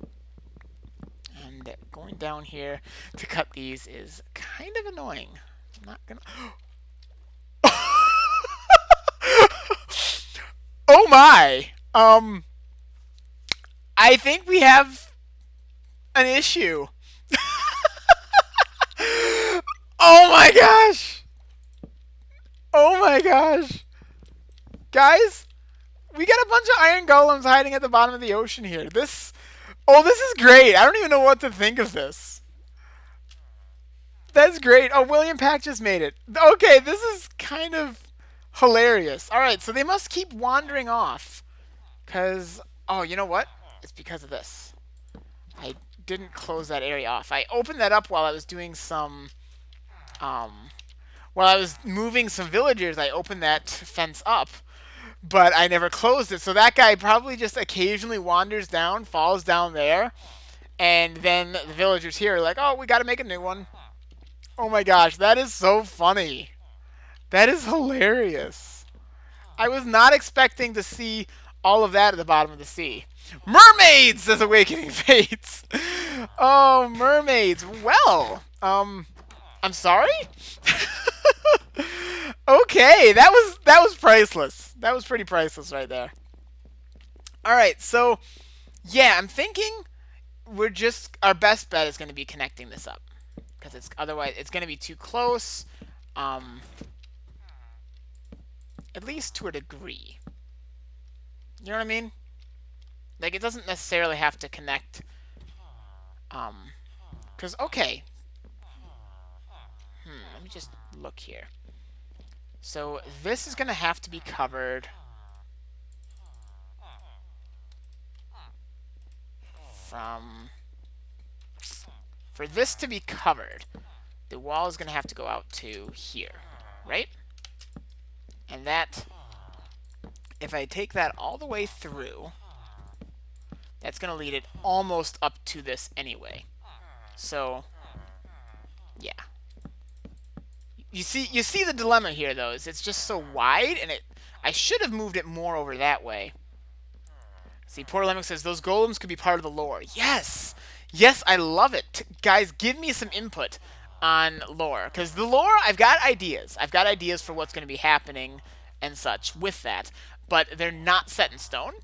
And going down here to cut these is kind of annoying. I'm not going to... Oh my! I think we have an issue. Oh my gosh! Oh my gosh! Guys, we got a bunch of iron golems hiding at the bottom of the ocean here. This is great. I don't even know what to think of this. That's great. Oh, William Pack just made it. Okay, this is kind of hilarious. All right, so they must keep wandering off. Because, oh, you know what? It's because of this. I didn't close that area off. I opened that up while I was doing some, while I was moving some villagers, I opened that fence up. But I never closed it. So that guy probably just occasionally wanders down, falls down there. And then the villagers here are like, oh, we got to make a new one. Oh my gosh, that is so funny. That is hilarious. I was not expecting to see all of that at the bottom of the sea. Mermaids, says Awakening Fates. Oh, mermaids. Well, I'm sorry? Okay, that was priceless. That was pretty priceless right there. All right, so yeah, I'm thinking our best bet is going to be connecting this up because otherwise it's going to be too close, at least to a degree. You know what I mean? Like it doesn't necessarily have to connect, because okay. Let me just look here. So this is going to have to be covered for this to be covered, the wall is going to have to go out to here, right? And that, if I take that all the way through, that's going to lead it almost up to this anyway. So, yeah. You see the dilemma here, though, is it's just so wide, and I should have moved it more over that way. See, Poor Lemon says, those golems could be part of the lore. Yes! Yes, I love it. Guys, give me some input on lore. Because the lore, I've got ideas. I've got ideas for what's going to be happening and such with that. But they're not set in stone.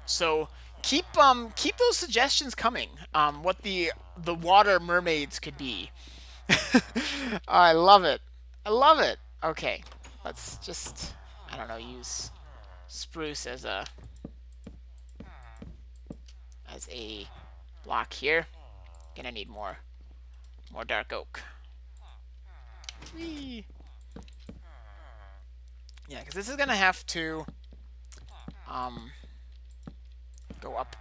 So keep those suggestions coming. What the water mermaids could be. I love it. I love it. Okay, let's just, I don't know, use spruce as a block here. Gonna need more dark oak. Whee. Yeah, because this is gonna have to go up.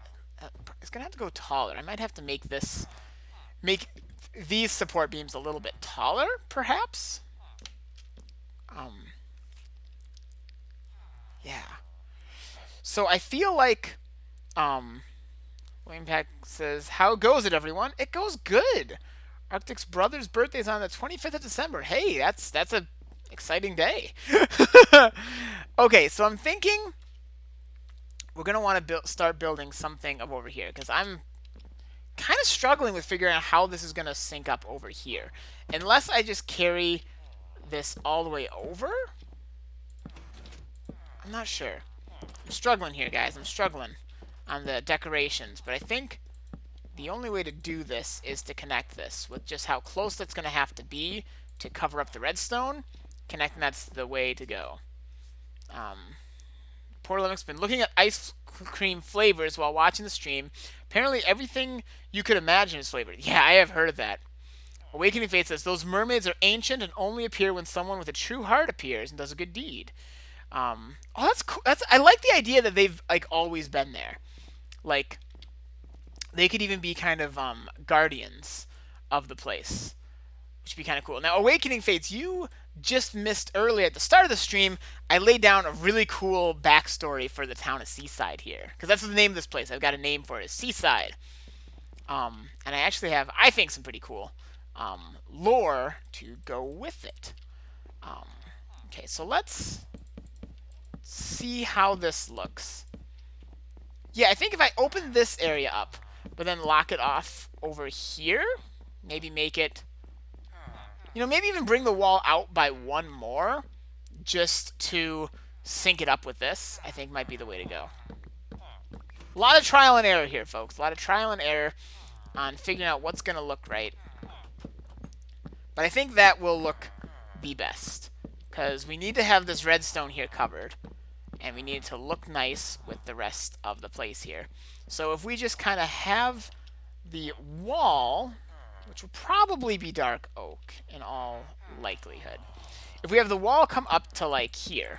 It's gonna have to go taller. I might have to make these support beams a little bit taller, perhaps. Yeah. So I feel like William Pack says, "How goes it, everyone? It goes good. Arctic's brother's birthday is on the 25th of December. Hey, that's a exciting day." Okay, so I'm thinking we're gonna want to start building something up over here because I'm kind of struggling with figuring out how this is gonna sync up over here. Unless I just carry this all the way over, I'm not sure. I'm struggling here, guys. I'm struggling on the decorations, but I think the only way to do this is to connect this with just how close that's going to have to be to cover up the redstone. Connecting that's the way to go. Poor Linux's been looking at ice cream flavors while watching the stream. Apparently everything you could imagine is flavored. Yeah, I have heard of that. Awakening Fate says, those mermaids are ancient and only appear when someone with a true heart appears and does a good deed. Oh, that's cool. I like the idea that they've like always been there. Like, they could even be kind of guardians of the place, which would be kind of cool. Now, Awakening Fates, you just missed earlier at the start of the stream. I laid down a really cool backstory for the town of Seaside here, because that's the name of this place. I've got a name for it. It's Seaside. And I actually have, I think, some pretty cool lore to go with it. Okay, so let's see how this looks. Yeah, I think if I open this area up, but then lock it off over here, maybe make it, maybe even bring the wall out by one more, just to sync it up with this, I think might be the way to go. A lot of trial and error here, folks. A lot of trial and error on figuring out what's going to look right. But I think that will look the best, because we need to have this redstone here covered. And we need it to look nice with the rest of the place here. So if we just kind of have the wall, which will probably be dark oak in all likelihood. If we have the wall come up to like here,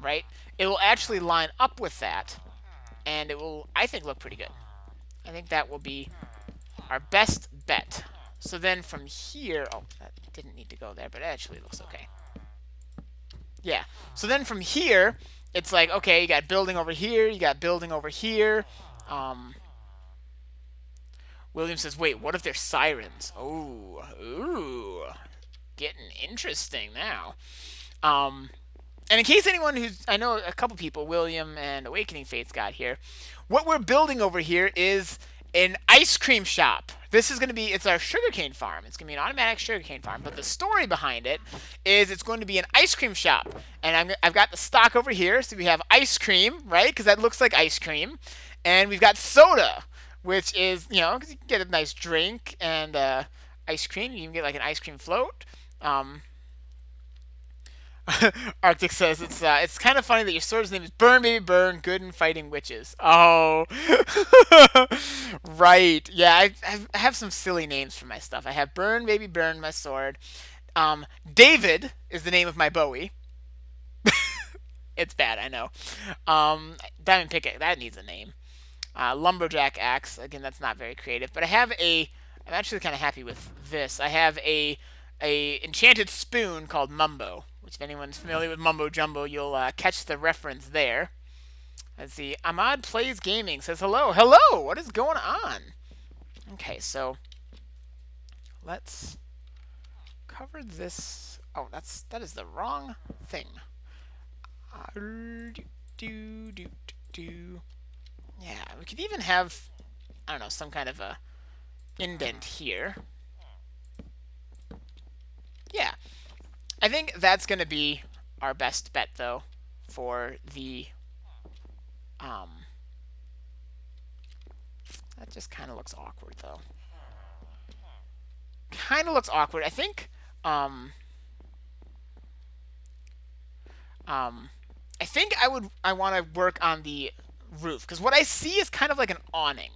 right, it will actually line up with that. And it will, I think, look pretty good. I think that will be our best bet. So then from here, oh, that didn't need to go there, but it actually looks okay. Yeah, so then from here, it's like, okay, you got building over here, you got building over here. William says, wait, what if they're sirens? Oh, ooh, getting interesting now. And in case anyone who's, I know a couple people, William and Awakening Fates got here, what we're building over here is an ice cream shop. This is going to be, it's our sugarcane farm. It's going to be an automatic sugarcane farm. But the story behind it is it's going to be an ice cream shop. And I've got the stock over here. So we have ice cream, right? Because that looks like ice cream. And we've got soda, which is, because you can get a nice drink and ice cream. You can get like an ice cream float. Arctic says it's kind of funny that your sword's name is Burn Baby Burn, good in fighting witches. Oh, right. Yeah, I have some silly names for my stuff. I have Burn Baby Burn, my sword. David is the name of my Bowie. It's bad, I know. Diamond Pickaxe, that needs a name. Lumberjack Axe, again, that's not very creative. But I'm actually kind of happy with this. I have a enchanted spoon called Mumbo. Which, if anyone's familiar with Mumbo Jumbo, you'll catch the reference there. Let's see. Ahmad Plays Gaming says hello. Hello! What is going on? Okay, so let's cover this. Oh, that is the wrong thing. Do, do, do, do. Yeah, we could even have, I don't know, some kind of a indent here. Yeah, I think that's going to be our best bet, though, for the, that just kind of looks awkward, though. Kind of looks awkward. I think, I think I want to work on the roof, because what I see is kind of like an awning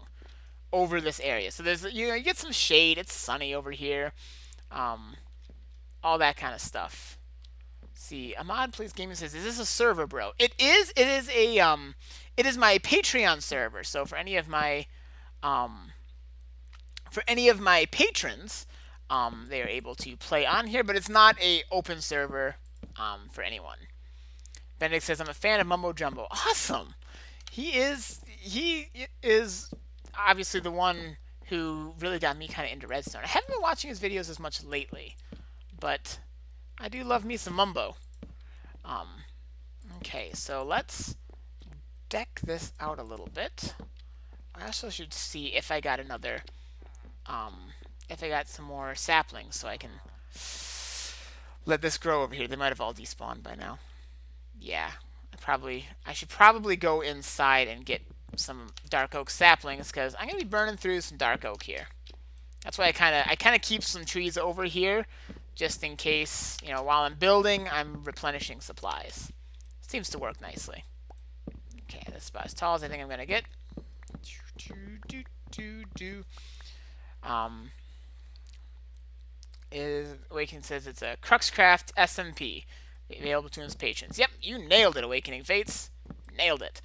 over this area. So there's, you get some shade. It's sunny over here. All that kind of stuff. See, Ahmad Plays Gaming says, "Is this a server, bro?" It is. It is a it is my Patreon server. So for any of my patrons, they are able to play on here, but it's not a open server for anyone. Benedict says, "I'm a fan of Mumbo Jumbo." Awesome. He is obviously the one who really got me kind of into Redstone. I haven't been watching his videos as much lately, but I do love me some Mumbo. Okay, so let's deck this out a little bit. I also should see if I got another, if I got some more saplings so I can let this grow over here. They might have all despawned by now. Yeah, I should probably go inside and get some dark oak saplings, because I'm gonna be burning through some dark oak here. That's why I kind of keep some trees over here, just in case, while I'm building, I'm replenishing supplies. Seems to work nicely. Okay, that's about as tall as I think I'm gonna get. Awakening says it's a CruxCraft SMP, available to his patrons. Yep, you nailed it, Awakening Fates. Nailed it.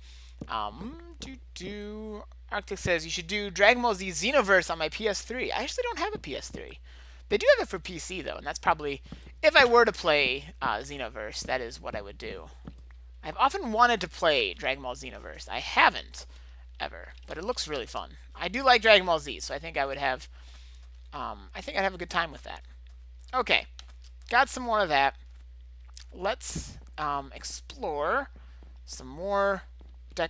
Arctic says you should do Dragon Ball Z Xenoverse on my PS3. I actually don't have a PS3. They do have it for PC though, and that's probably, if I were to play Xenoverse, that is what I would do. I've often wanted to play Dragon Ball Xenoverse. I haven't ever, but it looks really fun. I do like Dragon Ball Z, so I think I would have, I think I'd have a good time with that. Okay, got some more of that. Let's explore some more.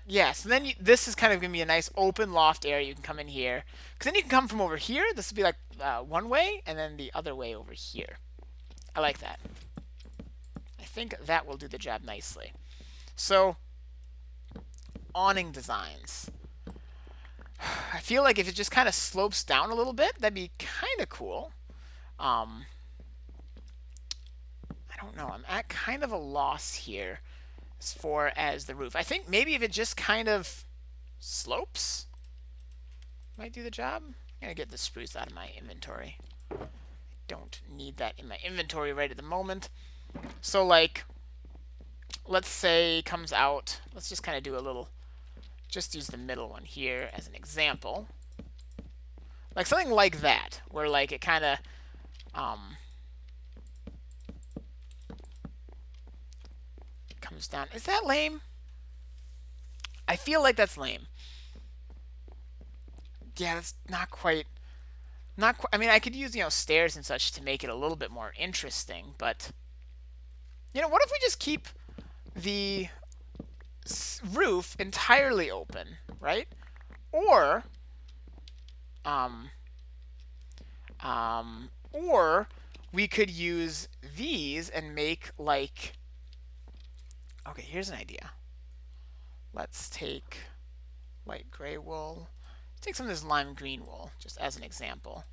Yeah, so then this is kind of going to be a nice open loft area. You can come in here, because then you can come from over here. This would be like one way, and then the other way over here. I like that. I think that will do the job nicely. So, awning designs. I feel like if it just kind of slopes down a little bit, that'd be kind of cool. I don't know. I'm at kind of a loss here as far as the roof. I think maybe if it just kind of slopes, might do the job. I'm going to get the spruce out of my inventory. I don't need that in my inventory right at the moment. So, like, let's say comes out. Let's just kind of do a little, just use the middle one here as an example. Like something like that, where like it kind of, comes down. Is that lame? I feel like that's lame. Yeah, that's not quite. I mean, I could use, stairs and such to make it a little bit more interesting, but what if we just keep the roof entirely open, right? Or or we could use these and make like, okay, here's an idea. Let's take light gray wool. Let's take some of this lime green wool, just as an example,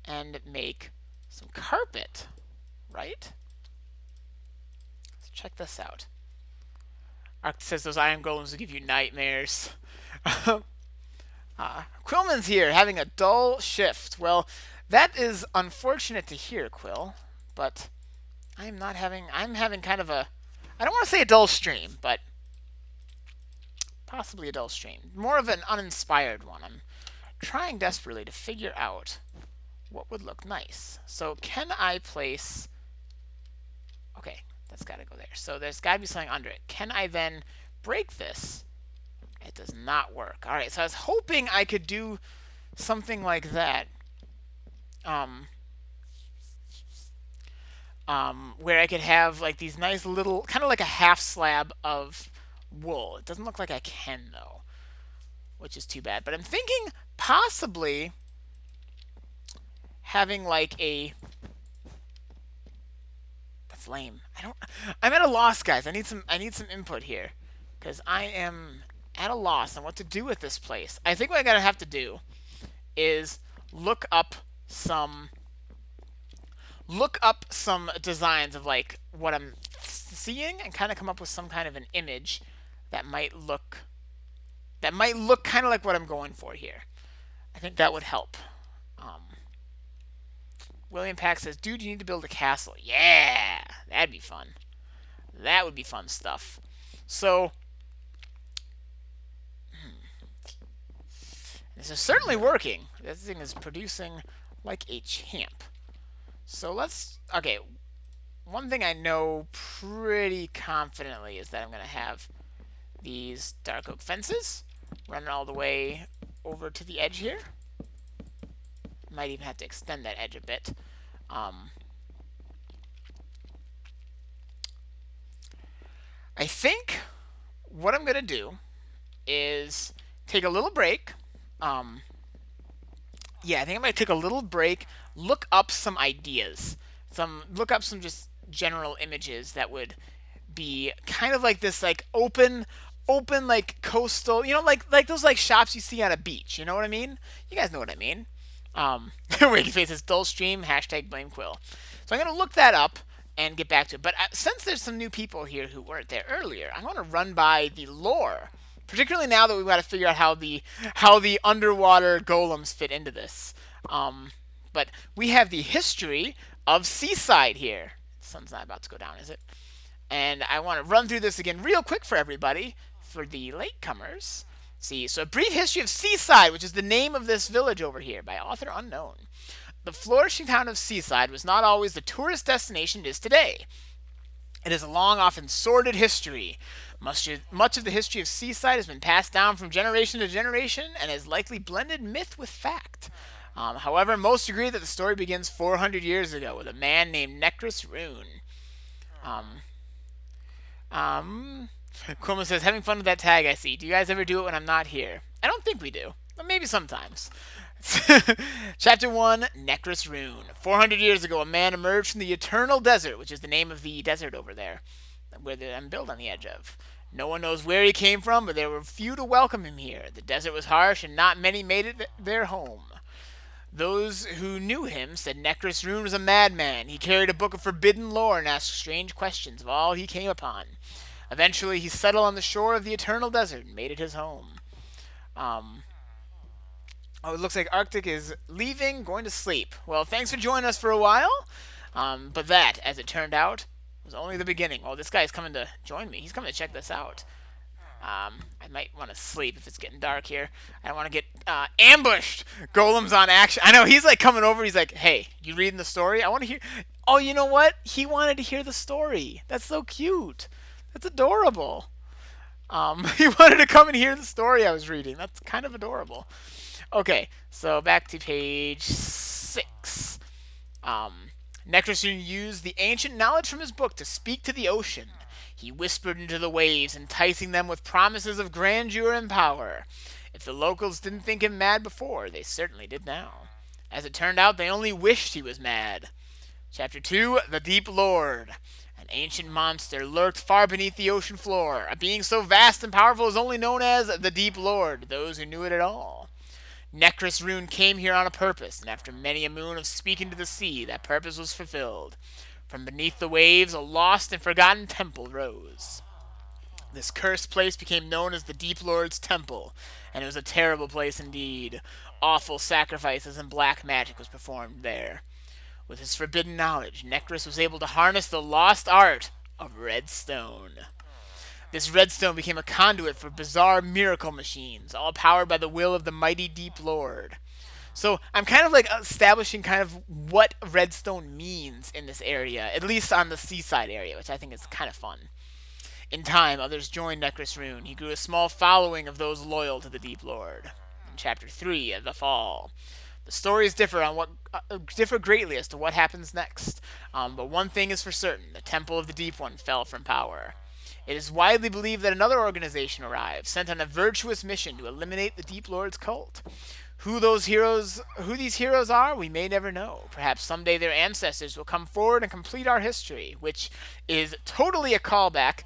and make some carpet, right? Let's check this out. Arctic says those iron golems will give you nightmares. Quillman's here, having a dull shift. Well, that is unfortunate to hear, Quill, but I'm having kind of a, I don't want to say a dull stream, but possibly a dull stream. More of an uninspired one. I'm trying desperately to figure out what would look nice. So can I place, okay, that's got to go there. So there's got to be something under it. Can I then break this It does not work. All right, so I was hoping I could do something like that. Um, where I could have like these nice little, kind of like a half slab of wool. It doesn't look like I can though, which is too bad. But I'm thinking possibly having like a. That's lame. I'm at a loss, guys. I need some. I need some input here, because I am at a loss on what to do with this place. I think what I'm gonna have to do is look up some designs of like what I'm seeing and kind of come up with some kind of an image that might look kind of like what I'm going for here. I think that would help. Um, William Pack says, "Dude, you need to build a castle." Yeah, that'd be fun. That would be fun stuff. So this is certainly working. This thing is producing like a champ. So let's. Okay, one thing I know pretty confidently is that I'm going to have these dark oak fences running all the way over to the edge here. Might even have to extend that edge a bit. I think what I'm going to do is take a little break. Yeah, I think I'm going to take a little break, look up some ideas, look up some just general images that would be kind of like this, like open like coastal, like those like shops you see on a beach. You know what I mean? You guys know what I mean. Wiki Face says dull stream #blame Quill. So I'm gonna look that up and get back to it. But since there's some new people here who weren't there earlier, I want to run by the lore, particularly now that we've got to figure out how the underwater golems fit into this. But we have the history of Seaside here. The sun's not about to go down, is it? And I want to run through this again real quick for everybody, for the latecomers. See, so a brief history of Seaside, which is the name of this village over here, by author unknown. The flourishing town of Seaside was not always the tourist destination it is today. It has a long, often sordid history. Much of the history of Seaside has been passed down from generation to generation and has likely blended myth with fact. However, most agree that the story begins 400 years ago with a man named Necrus Rune. Quilman says, having fun with that tag I see. Do you guys ever do it when I'm not here? I don't think we do. But maybe sometimes. Chapter 1, Necrus Rune. 400 years ago, a man emerged from the Eternal Desert, which is the name of the desert over there, where I'm built on the edge of. No one knows where he came from, but there were few to welcome him here. The desert was harsh, and not many made it their home. Those who knew him said Necrus Rune was a madman. He carried a book of forbidden lore and asked strange questions of all he came upon. Eventually, he settled on the shore of the Eternal Desert and made it his home. Oh, it looks like Arctic is leaving, going to sleep. Well, thanks for joining us for a while. But that, as it turned out, was only the beginning. Oh, this guy's coming to join me. He's coming to check this out. I might want to sleep if it's getting dark here. I don't want to get ambushed. Golems on action. I know, he's like coming over. He's like, hey, you reading the story? I want to hear. Oh, you know what? He wanted to hear the story. That's so cute. That's adorable. He wanted to come and hear the story I was reading. That's kind of adorable. Okay, so back to page 6. Necrus used the ancient knowledge from his book to speak to the ocean. He whispered into the waves, enticing them with promises of grandeur and power. If the locals didn't think him mad before, they certainly did now. As it turned out, they only wished he was mad. Chapter 2, The Deep Lord. An ancient monster lurked far beneath the ocean floor. A being so vast and powerful is only known as the Deep Lord, those who knew it at all. Necrus Rune came here on a purpose, and after many a moon of speaking to the sea, that purpose was fulfilled. From beneath the waves, a lost and forgotten temple rose. This cursed place became known as the Deep Lord's Temple, and it was a terrible place indeed. Awful sacrifices and black magic was performed there. With his forbidden knowledge, Necrus was able to harness the lost art of redstone. This redstone became a conduit for bizarre miracle machines, all powered by the will of the mighty Deep Lord. So I'm kind of like establishing kind of what redstone means in this area, at least on the seaside area, which I think is kind of fun. In time, others joined Necrus Rune. He grew a small following of those loyal to the Deep Lord. In Chapter 3 of The Fall. The stories differ greatly as to what happens next, but one thing is for certain: the Temple of the Deep One fell from power. It is widely believed that another organization arrived, sent on a virtuous mission to eliminate the Deep Lord's cult. Who these heroes are, we may never know. Perhaps someday their ancestors will come forward and complete our history, which is totally a callback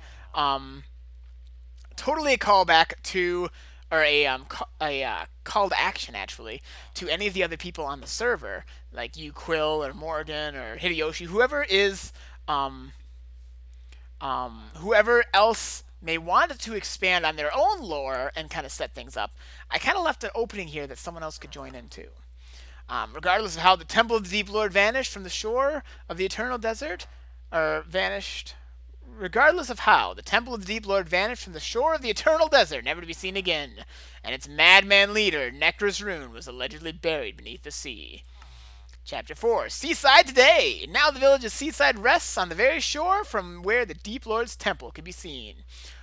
to, or a call to action actually, to any of the other people on the server, like you, Quill, or Morgan, or Hideyoshi, whoever else may want to expand on their own lore and kind of set things up. I kind of left an opening here that someone else could join in too. Regardless of how the Temple of the Deep Lord vanished from the shore of the Eternal Desert, or vanished regardless of how, the Temple of the Deep Lord vanished from the shore of the Eternal Desert, never to be seen again, and its madman leader, Necrus Rune, was allegedly buried beneath the sea. Chapter 4, Seaside Today! Now the village of Seaside rests on the very shore from where the Deep Lord's temple could be seen.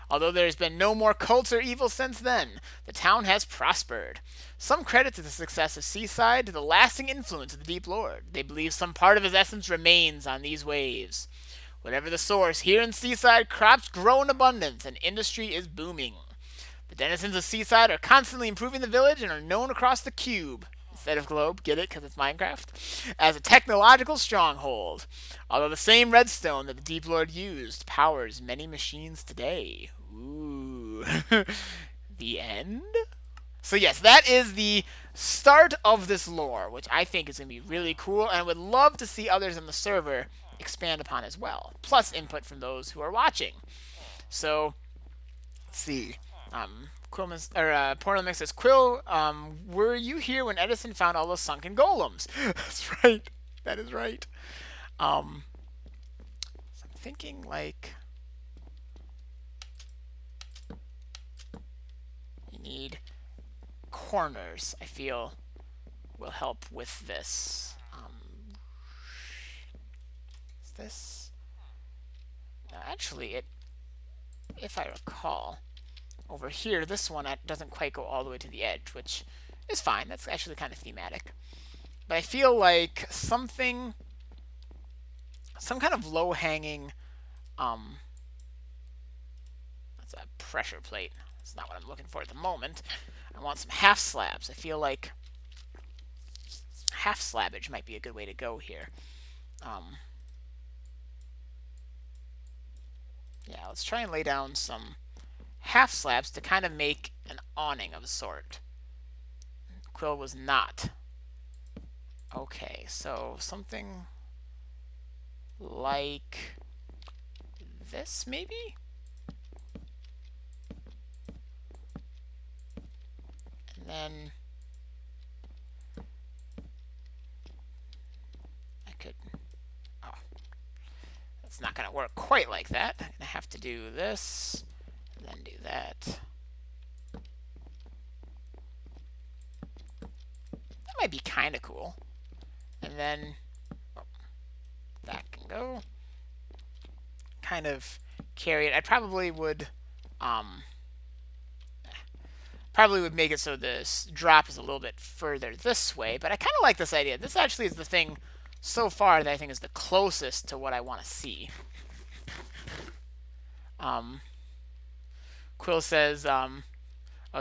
Although there has been no more cults or evil since then, the town has prospered. Some credit to the success of Seaside to the lasting influence of the Deep Lord. They believe some part of his essence remains on these waves. Whatever the source, here in Seaside, crops grow in abundance and industry is booming. The denizens of Seaside are constantly improving the village and are known across the cube, instead of globe, get it because it's Minecraft, as a technological stronghold. Although the same redstone that the Deep Lord used powers many machines today. Ooh. The end? So yes, that is the start of this lore, which I think is going to be really cool, and I would love to see others in the server expand upon as well, plus input from those who are watching. So, let's see. Portal Mix says, Quill, were you here when Edison found all those sunken golems? That's right. That is right. So I'm thinking like you need corners, I feel, will help with this. Is this? No, actually, if I recall, over here, this one doesn't quite go all the way to the edge, which is fine. That's actually kind of thematic. But I feel like some kind of low-hanging, that's a pressure plate. That's not what I'm looking for at the moment. I want some half slabs. I feel like half slabbage might be a good way to go here. Yeah, let's try and lay down some half slabs to kind of make an awning of a sort. Quill was not. Okay, so something like this, maybe? And then I could... Oh. It's not going to work quite like that. I'm going to have to do this, and then do that. That might be kind of cool. And then that can go. Kind of carry it. I probably would make it so this drop is a little bit further this way, but I kind of like this idea. This actually is the thing so far that I think is the closest to what I want to see. Quill says, oh,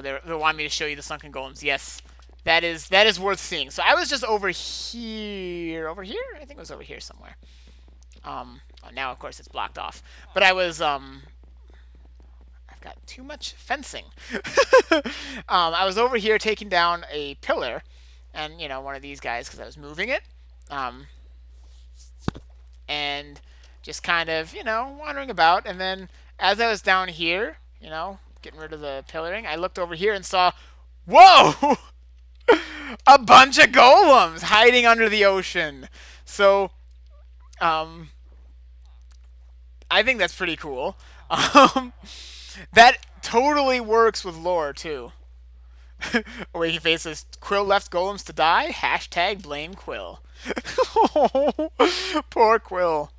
they want me to show you the sunken golems. Yes, that is worth seeing. So I was just over here. Over here? I think it was over here somewhere. Now, of course, it's blocked off. But I was, I've got too much fencing. I was over here taking down a pillar, and, you know, one of these guys, because I was moving it. And just kind of, you know, wandering about. And then as I was down here, you know, getting rid of the pillaring, I looked over here and saw, whoa! A bunch of golems hiding under the ocean. So, I think that's pretty cool. That totally works with lore, too. Where he faces Quill left golems to die. Hashtag blame Quill. Poor Quill.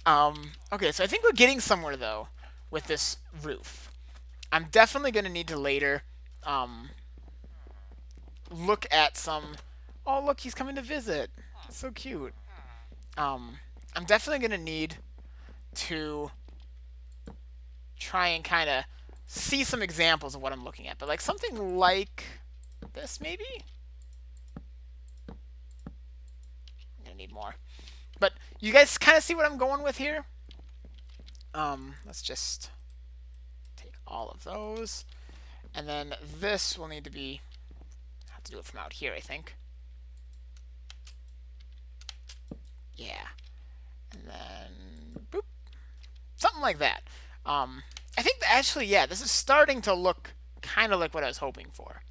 Okay, so I think we're getting somewhere, though, with this roof. I'm definitely going to need to later look at some... Oh, look, he's coming to visit. That's so cute. I'm definitely going to need to try and kind of see some examples of what I'm looking at. But like something like this, maybe? I'm going to need more. But you guys kind of see what I'm going with here? Let's just take all of those. And then this will need to be... I have to do it from out here, I think. Yeah. And then... boop. Something like that. I think that actually, yeah, this is starting to look kind of like what I was hoping for.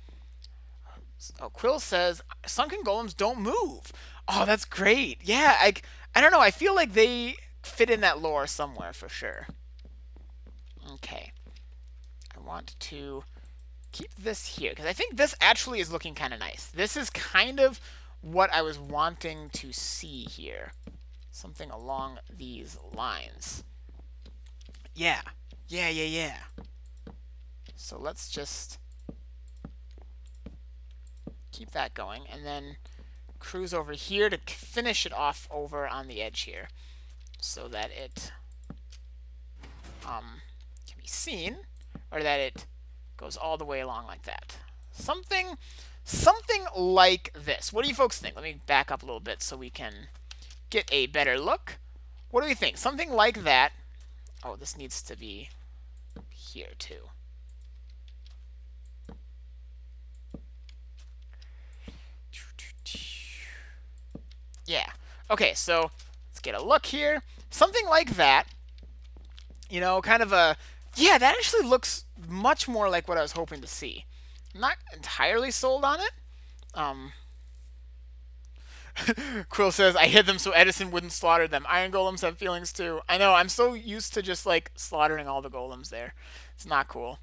Oh, Quill says, sunken golems don't move. Oh, that's great. Yeah, I don't know. I feel like they fit in that lore somewhere for sure. Okay. I want to keep this here, because I think this actually is looking kind of nice. This is kind of what I was wanting to see here. Something along these lines. Yeah. Yeah. So let's just keep that going, and then cruise over here to finish it off over on the edge here, so that it can be seen, or that it goes all the way along like that. Something like this. What do you folks think? Let me back up a little bit so we can get a better look. What do we think? Something like that. Oh, this needs to be here too. Yeah. Okay, so let's get a look here. Something like that. You know, kind of a... Yeah, that actually looks much more like what I was hoping to see. I'm not entirely sold on it. Quill says, I hid them so Edison wouldn't slaughter them. Iron golems have feelings too. I know, I'm so used to just like slaughtering all the golems there. It's not cool.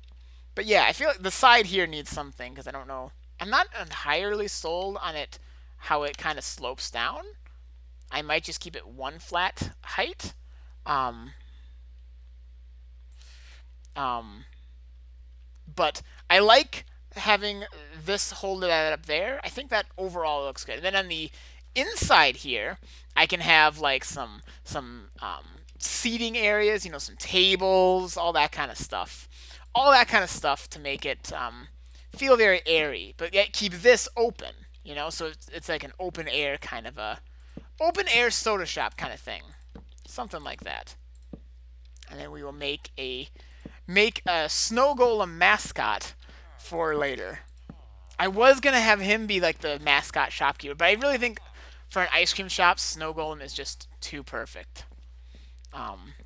But yeah, I feel like the side here needs something, because I don't know. I'm not entirely sold on it, how it kind of slopes down. I might just keep it one flat height. But I like having this hold that up there. I think that overall looks good. And then on the inside here, I can have like some seating areas, you know, some tables, all that kind of stuff. All that kind of stuff to make it feel very airy, but yet keep this open, you know? So it's like an open air kind of a... open air soda shop kind of thing. Something like that. And then we will make a snow golem mascot for later. I was going to have him be like the mascot shopkeeper, but I really think for an ice cream shop, snow golem is just too perfect.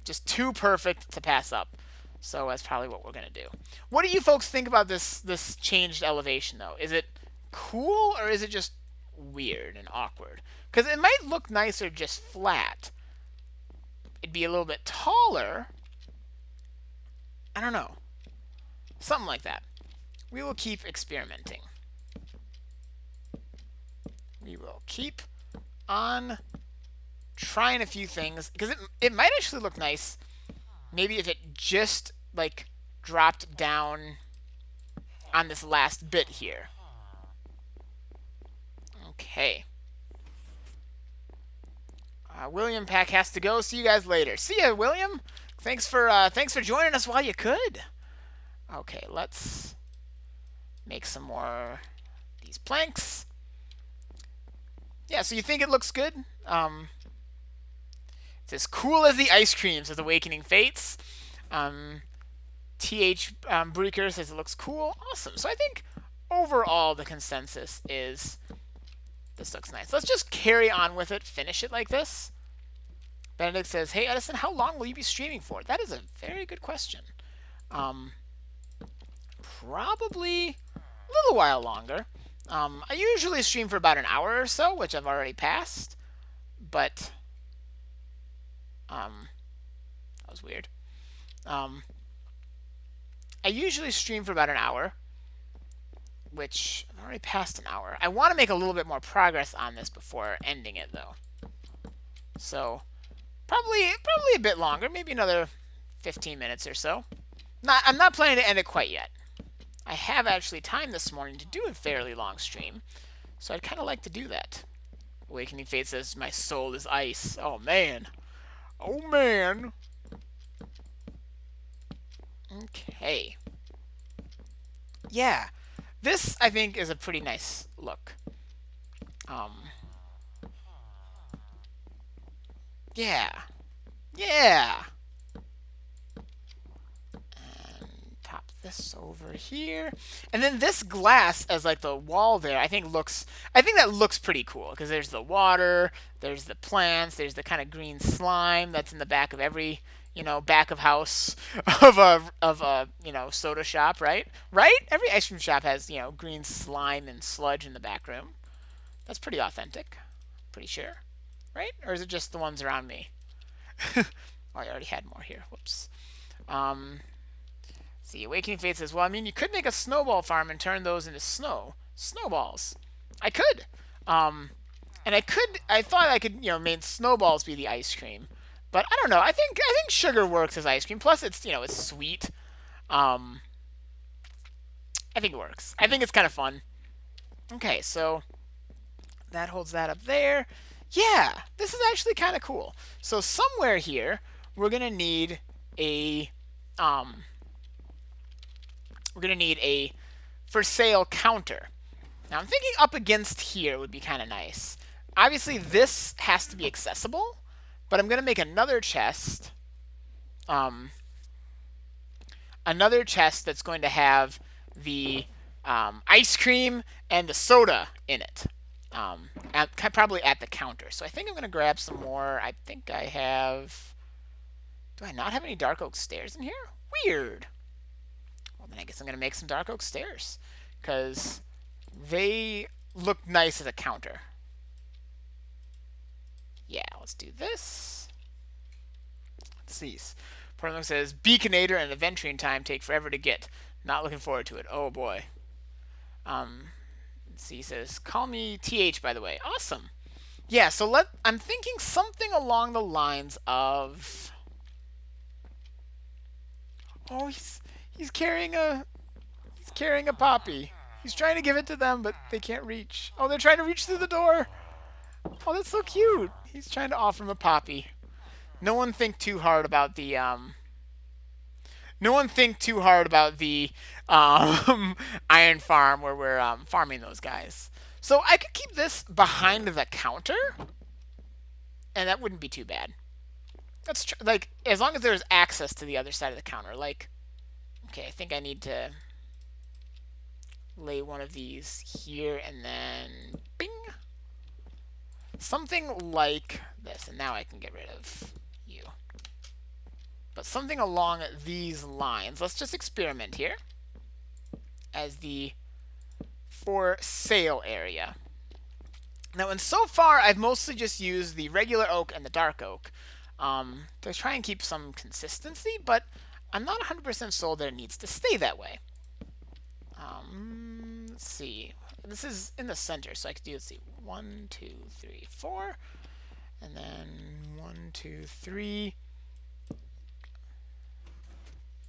Just too perfect to pass up. So that's probably what we're going to do. What do you folks think about this changed elevation, though? Is it cool, or is it just weird and awkward? Because it might look nicer just flat. It'd be a little bit taller. I don't know. Something like that. We will keep experimenting. We will keep on trying a few things, because it might actually look nice maybe if it just like dropped down on this last bit here. Okay. William Pack has to go. See you guys later. See ya, William. Thanks for joining us while you could. Okay, let's make some more of these planks. Yeah, so you think it looks good? It's as cool as the ice cream, says Awakening Fates. TH Breaker says it looks cool. Awesome. So I think overall the consensus is this looks nice. Let's just carry on with it, finish it like this. Benedict says, hey, Edison, how long will you be streaming for? That is a very good question. Probably a little while longer. I usually stream for about an hour or so, which I've already passed. But, that was weird. I usually stream for about an hour, which I've already passed an hour. I want to make a little bit more progress on this before ending it, though. So, probably a bit longer, maybe another 15 minutes or so. I'm not planning to end it quite yet. I have actually time this morning to do a fairly long stream, so I'd kind of like to do that. Awakening Fate says, my soul is ice. Oh, man. Oh, man. Okay. Yeah. This, I think, is a pretty nice look. Yeah. Yeah. Pop this over here, and then this glass as like the wall there. I think that looks pretty cool because there's the water, there's the plants, there's the kind of green slime that's in the back of every back of house of a soda shop, right? Right? Every ice cream shop has green slime and sludge in the back room. That's pretty authentic. Pretty sure, right? Or is it just the ones around me? Oh, I already had more here. Whoops. See, Awakening Faith says, well, I mean, you could make a snowball farm and turn those into snowballs. I could. And I thought I could, make snowballs be the ice cream. But I don't know. I think sugar works as ice cream. Plus, it's sweet. I think it works. I think it's kind of fun. Okay, so that holds that up there. Yeah, this is actually kind of cool. So somewhere here, we're gonna need a for sale counter. Now I'm thinking up against here would be kind of nice. Obviously, this has to be accessible, but I'm gonna make another chest. Another chest that's going to have the ice cream and the soda in it. Probably at the counter. So I think I'm going to grab some more. I think I have... Do I not have any dark oak stairs in here? Weird. Well, then I guess I'm going to make some dark oak stairs. Because they look nice as a counter. Yeah, let's do this. Let's see. Portland says, Beaconator and Adventuring Time take forever to get. Not looking forward to it. Oh, boy. Let's see, he says, call me TH, by the way. Awesome. Yeah, so I'm thinking something along the lines of... Oh, he's carrying a poppy. He's trying to give it to them, but they can't reach. Oh, they're trying to reach through the door. Oh, that's so cute. He's trying to offer him a poppy. No one think too hard about the iron farm where we're farming those guys. So I could keep this behind the counter, and that wouldn't be too bad. That's like as long as there's access to the other side of the counter. Like, okay, I think I need to lay one of these here, and then bing, something like this. And now I can get rid of you. But something along these lines. Let's just experiment here as the for sale area. Now, and so far, I've mostly just used the regular oak and the dark oak to try and keep some consistency, but I'm not 100% sold that it needs to stay that way. Let's see. This is in the center, so I could do, let's see, 1, 2, 3, 4, and then 1, 2, 3,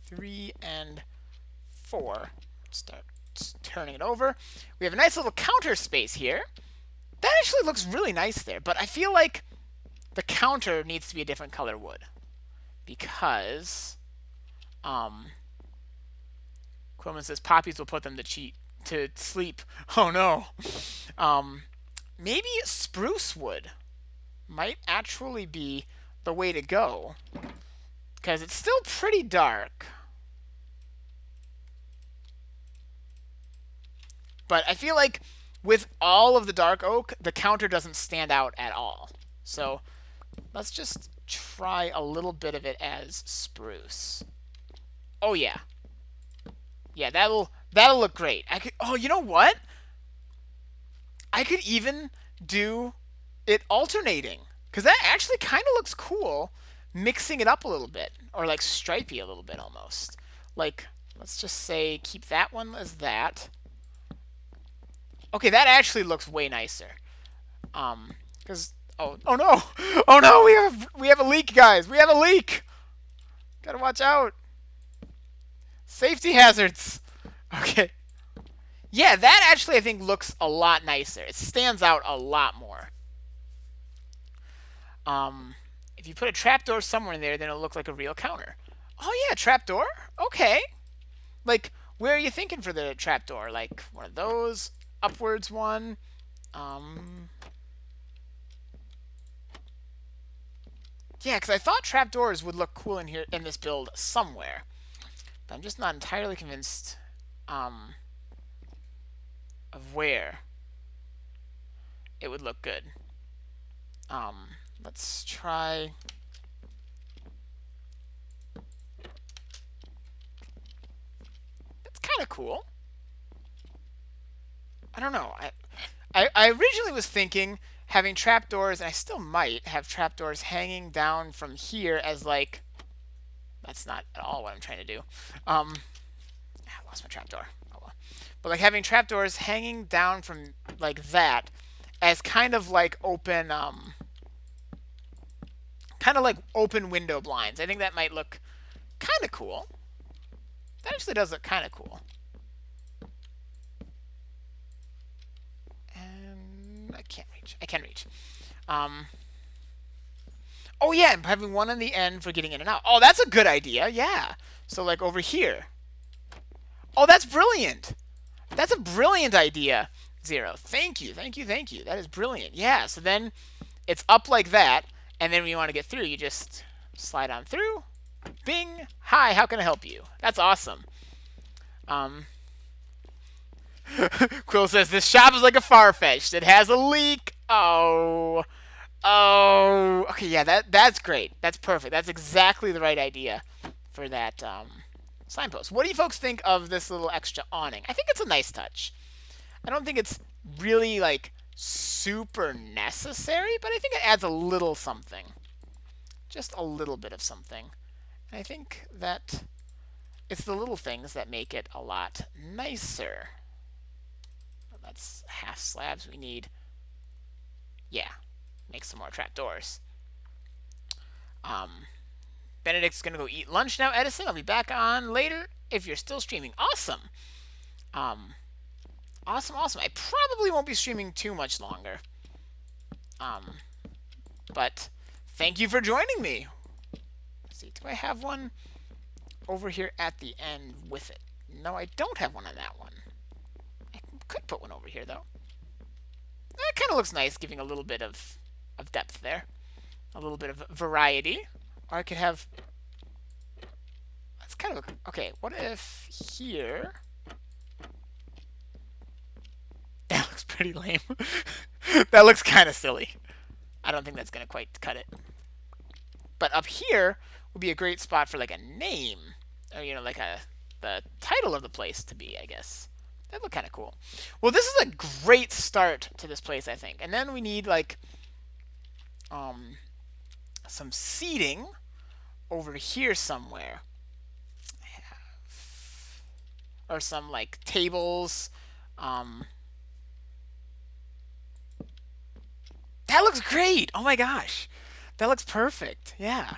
3, and 4. Start turning it over. We have a nice little counter space here. That actually looks really nice there, but I feel like the counter needs to be a different color wood because Quillman says poppies will put them to sleep. Oh no. Maybe spruce wood might actually be the way to go because it's still pretty dark. But I feel like with all of the dark oak, the counter doesn't stand out at all. So let's just try a little bit of it as spruce. Oh yeah. Yeah, that'll look great. Oh, you know what? I could even do it alternating, because that actually kind of looks cool, mixing it up a little bit, or like stripey a little bit almost. Like, let's just say keep that one as that. Okay, that actually looks way nicer. Because oh no, we have a leak, guys. We have a leak. Gotta watch out. Safety hazards. Okay. Yeah, that actually I think looks a lot nicer. It stands out a lot more. If you put a trapdoor somewhere in there, then it'll look like a real counter. Oh yeah, trapdoor? Okay. Like, where are you thinking for the trapdoor? Like one of those? Upwards one? Yeah, because I thought trapdoors would look cool in here in this build somewhere. But I'm just not entirely convinced of where it would look good. Let's try. It's kind of cool. I don't know. I originally was thinking having trapdoors, and I still might have trapdoors hanging down from here as like. That's not at all what I'm trying to do. I lost my trapdoor. Oh well. But like having trapdoors hanging down from like that as kind of like open window blinds. I think that might look kind of cool. That actually does look kind of cool. And I can't reach. I can reach. Oh yeah, I'm having one on the end for getting in and out. Oh, that's a good idea. Yeah. So like over here. Oh, that's brilliant. That's a brilliant idea. Zero. Thank you. Thank you. Thank you. That is brilliant. Yeah. So then it's up like that, and then when you want to get through, you just slide on through. Bing. Hi. How can I help you? That's awesome. Quill says this shop is like a Farfetched. It has a leak. Oh. Oh. Okay. Yeah. That's great. That's perfect. That's exactly the right idea for that signpost. What do you folks think of this little extra awning? I think it's a nice touch. I don't think it's really like super necessary, but I think it adds a little something. Just a little bit of something. And I think that it's the little things that make it a lot nicer. That's half slabs we need. Yeah, make some more trapdoors. Benedict's gonna go eat lunch now, Edison. I'll be back on later if you're still streaming. Awesome. Awesome. I probably won't be streaming too much longer. But thank you for joining me. Let's see, do I have one over here at the end with it? No, I don't have one on that one. I could put one over here, though. That kind of looks nice, giving a little bit of depth there. A little bit of variety. Or I could have... That's kind of... Okay, what if here... That looks pretty lame. That looks kind of silly. I don't think that's going to quite cut it. But up here would be a great spot for like a name. Or, you know, like the title of the place to be, I guess. That look kind of cool. Well, this is a great start to this place, I think. And then we need like some seating over here somewhere. Or some like tables. That looks great. Oh my gosh. That looks perfect. Yeah.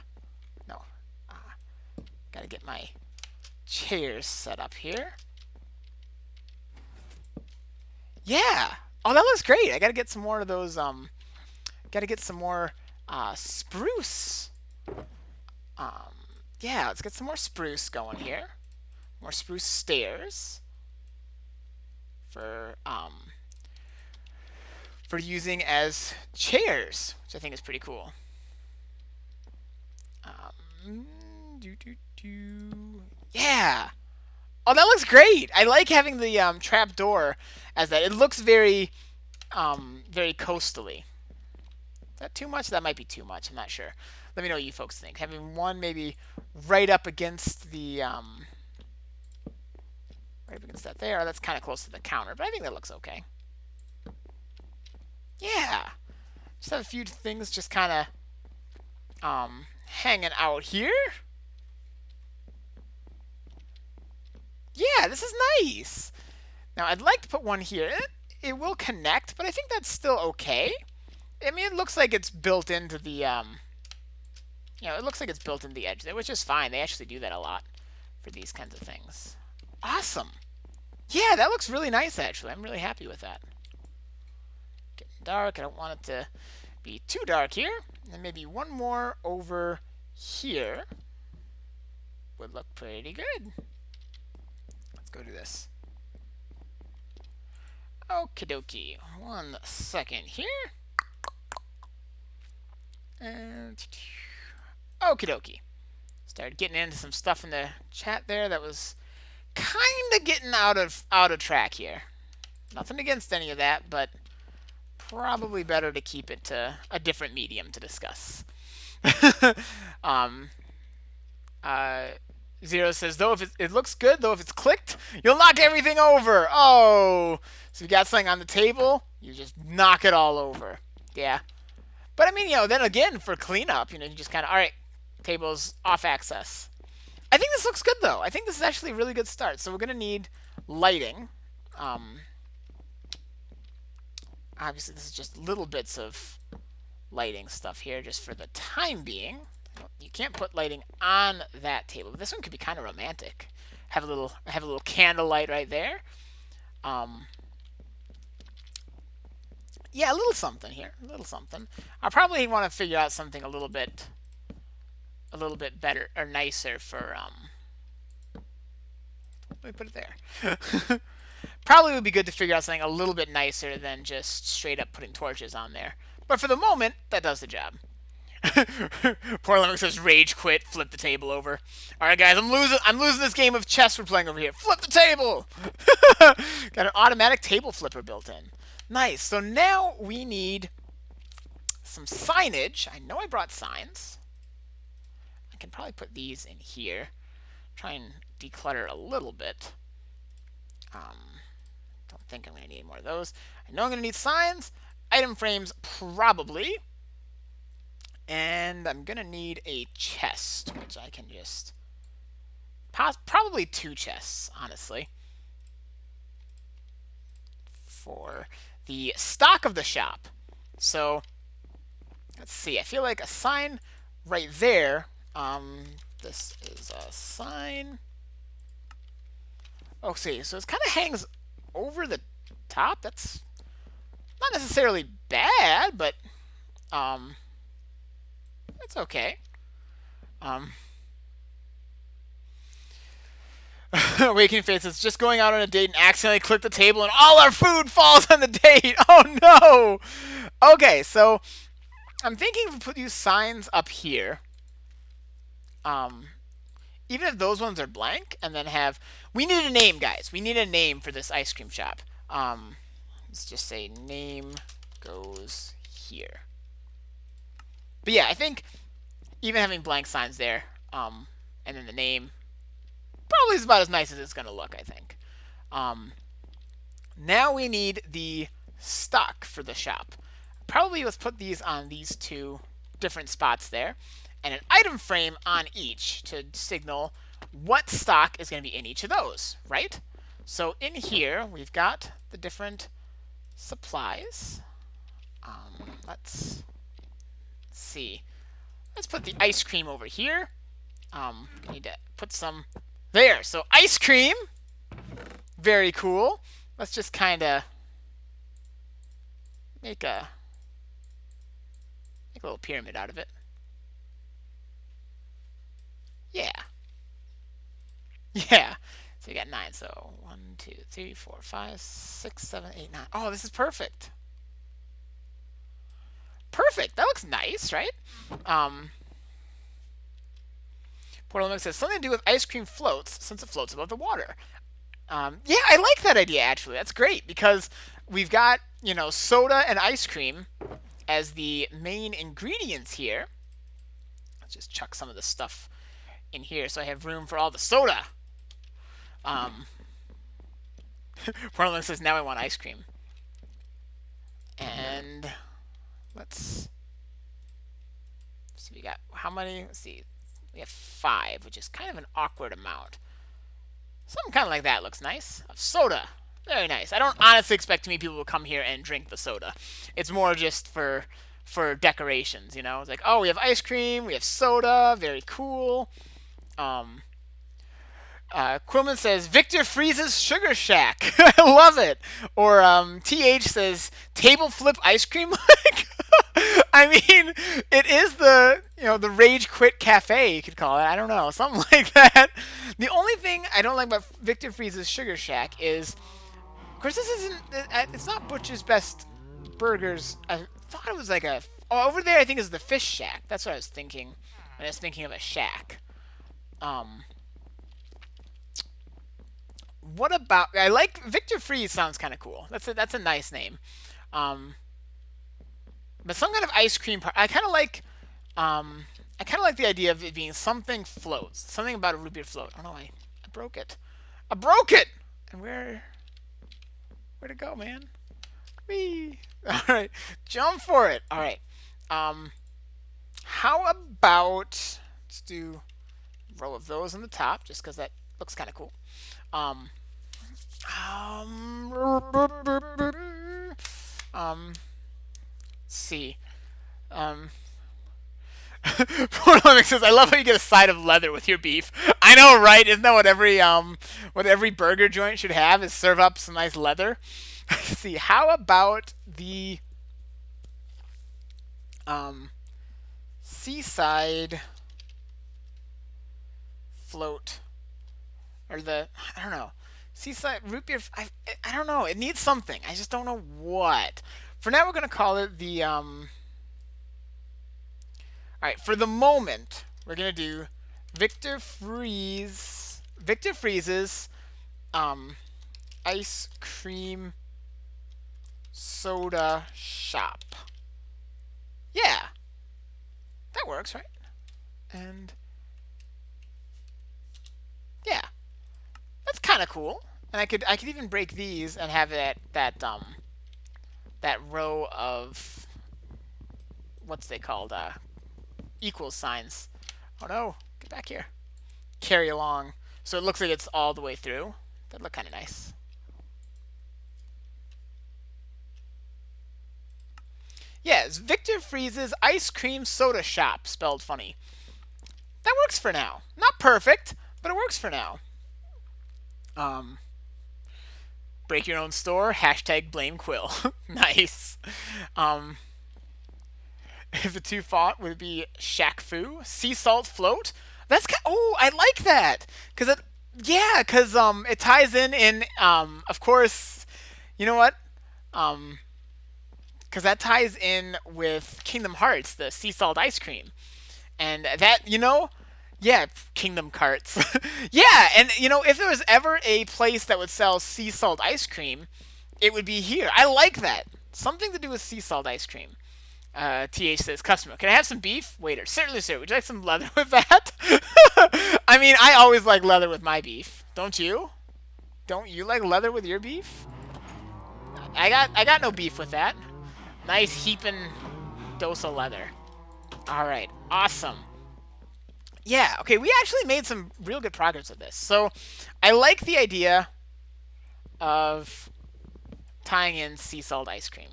No. Gotta get my chairs set up here. Yeah. Oh, that looks great. I gotta get some more of those, gotta get some more, spruce. Yeah, let's get some more spruce going here. More spruce stairs. For using as chairs, which I think is pretty cool. Yeah. Oh, that looks great. I like having the trap door as that. It looks very, very coastally. Is that too much? That might be too much. I'm not sure. Let me know what you folks think. Having one maybe right up against the, right up against that there. That's kind of close to the counter, but I think that looks okay. Yeah. Just have a few things just kind of hanging out here. Yeah, this is nice. Now, I'd like to put one here. It will connect, but I think that's still okay. I mean, it looks like it's built into the, You know, it looks like it's built into the edge there, which is fine. They actually do that a lot for these kinds of things. Awesome. Yeah, that looks really nice, actually. I'm really happy with that. Getting dark. I don't want it to be too dark here. And maybe one more over here would look pretty good. Let's go do this. Okie dokie. 1 second here. And okie dokie. Started getting into some stuff in the chat there that was kind of getting out of track here. Nothing against any of that, but probably better to keep it to a different medium to discuss. Zero says, though, if it looks good, though, if it's clicked, you'll knock everything over. Oh, so you got something on the table, you just knock it all over. Yeah. But I mean, you know, then again, for cleanup, you know, you just kind of, all right, table's off access. I think this looks good, though. I think this is actually a really good start. So we're going to need lighting. Obviously, this is just little bits of lighting stuff here just for the time being. You can't put lighting on that table. But this one could be kind of romantic. Have a little candlelight right there. Yeah, a little something here. A little something. I probably want to figure out something a little bit better or nicer for let me put it there. Probably would be good to figure out something a little bit nicer than just straight up putting torches on there. But for the moment, that does the job. Poor Lemon says rage quit, flip the table over. Alright guys, I'm losing this game of chess we're playing over here. Flip the table! Got an automatic table flipper built in. Nice. So now we need some signage. I know I brought signs. I can probably put these in here. Try and declutter a little bit. Don't think I'm going to need more of those. I know I'm going to need signs. Item frames, probably. And I'm going to need a chest, which I can just... Probably 2 chests, honestly. For the stock of the shop. So, let's see. I feel like a sign right there. This is a sign. Oh, see. So it kind of hangs over the top. That's not necessarily bad, but it's okay. Awakening Faith is just going out on a date and accidentally click the table and all our food falls on the date. Oh no! Okay, so I'm thinking if we put these signs up here, even if those ones are blank, and then have... We need a name, guys. We need a name for this ice cream shop. Let's just say name goes here. But yeah, I think even having blank signs there, and then the name, probably is about as nice as it's going to look, I think. Now we need the stock for the shop. Probably let's put these on these 2 different spots there, and an item frame on each to signal what stock is going to be in each of those, right? So in here, we've got the different supplies. Let's see. Let's put the ice cream over here. Need to put some there. So ice cream. Very cool. Let's just kind of make a little pyramid out of it. Yeah. Yeah. So we got 9. So 1, 2, 3, 4, 5, 6, 7, 8, 9. Oh, this is perfect. Perfect. That looks nice, right? Portal says something to do with ice cream floats since it floats above the water. Yeah, I like that idea actually. That's great because we've got, you know, soda and ice cream as the main ingredients here. Let's just chuck some of the stuff in here so I have room for all the soda. Portal says now I want ice cream. And let's see, we got how many? Let's see. We have 5, which is kind of an awkward amount. Something kind of like that looks nice. Of soda. Very nice. I don't honestly expect too many people to come here and drink the soda. It's more just for for decorations. You know, it's like, oh, we have ice cream, we have soda, very cool. Um, Quillman says Victor freezes Sugar Shack. I love it. Or TH says table flip ice cream. I mean, it is the the Rage Quit Cafe, you could call it. I don't know, something like that. The only thing I don't like about Victor freezes Sugar Shack is, of course, this isn't. It's not Butcher's Best Burgers. I thought it was like a. Oh, over there I think is the Fish Shack. That's what I was thinking when I was thinking of a shack. What about? I like Victor Freeze. Sounds kind of cool. That's a nice name. Um, but some kind of ice cream part. I kind of like. I kind of like the idea of it being something floats. Something about a root beer float. Oh no, I broke it. I broke it. And where'd it go, man? Whee! All right, jump for it. All right. How about let's do a row of those on the top, just because that looks kind of cool. Let's see. Poor Lemmick says, "I love how you get a side of leather with your beef." I know, right? Isn't that what every burger joint should have? Is serve up some nice leather. Let's see. How about the seaside float, or the I don't know, seaside root beer? I don't know. It needs something. I just don't know what. For now, we're gonna call it the All right, for the moment, we're gonna do Victor freezes ice cream soda shop. Yeah, that works, right? And yeah, that's kind of cool. And I could even break these and have that row of what's they called equal signs. Oh no, get back here. Carry along. So it looks like it's all the way through. That'd look kind of nice. Yes, Victor Freeze's Ice Cream Soda Shop, spelled funny. That works for now. Not perfect, but it works for now. Break your own store. Hashtag blame Quill. Nice. If the two fought, would it be Shaq Fu? Sea Salt Float? Oh, I like that. Because it ties in, of course, you know what? Because that ties in with Kingdom Hearts, the sea salt ice cream. And that, yeah, Kingdom Carts. Yeah, and, if there was ever a place that would sell sea salt ice cream, it would be here. I like that. Something to do with sea salt ice cream. TH says, customer, can I have some beef? Waiter, certainly, sir. Would you like some leather with that? I mean, I always like leather with my beef. Don't you? Don't you like leather with your beef? I got no beef with that. Nice heaping dose of leather. All right, awesome. Yeah, okay, we actually made some real good progress with this. So I like the idea of tying in sea salt ice cream.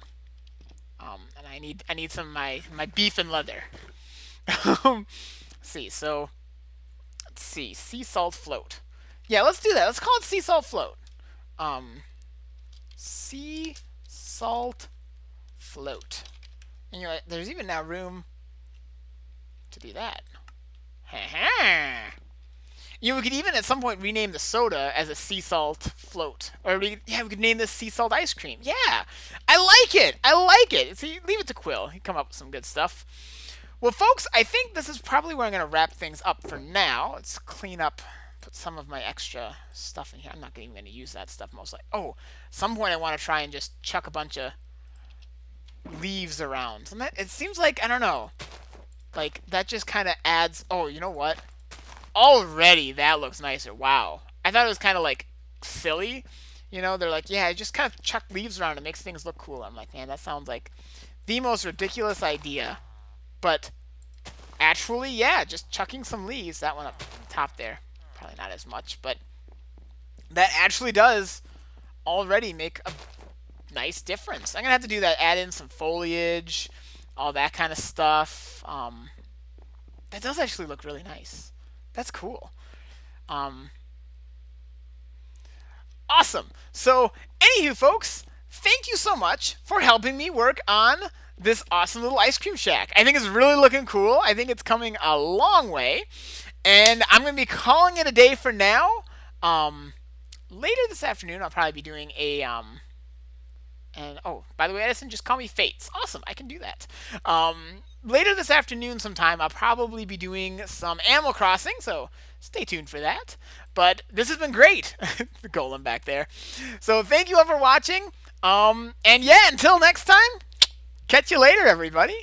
And I need some of my beef and leather. Let's see, sea salt float. Yeah, let's do that. Let's call it sea salt float. Sea salt float. And there's even now room to do that. We could even at some point rename the soda as a sea salt float, or we could name this sea salt ice cream. Yeah, I like it. I like it. See, leave it to Quill. He come up with some good stuff. Well, folks, I think this is probably where I'm going to wrap things up for now. Let's clean up, put some of my extra stuff in here. I'm not even going to use that stuff most likely. Oh, at some point I want to try and just chuck a bunch of leaves around. And it seems like, I don't know, like that just kind of adds. Oh, you know what? Already that looks nicer. Wow. I thought it was kind of like silly. They're like, yeah, just kind of chuck leaves around. It makes things look cool. I'm like, man, that sounds like the most ridiculous idea. But actually, yeah, just chucking some leaves. That one up top there. Probably not as much, but that actually does already make a nice difference. I'm going to have to do that, add in some foliage, all that kind of stuff. That does actually look really nice. That's cool. Um, Awesome. So, anywho, folks, thank you so much for helping me work on this awesome little ice cream shack. I think it's really looking cool. I think it's coming a long way. And I'm going to be calling it a day for now. Later this afternoon, I'll probably be doing a and oh, by the way, Edison, just call me Fates. Awesome, I can do that. Later this afternoon, sometime, I'll probably be doing some Animal Crossing, so stay tuned for that. But this has been great. The golem back there. So thank you all for watching. And yeah, until next time, catch you later, everybody.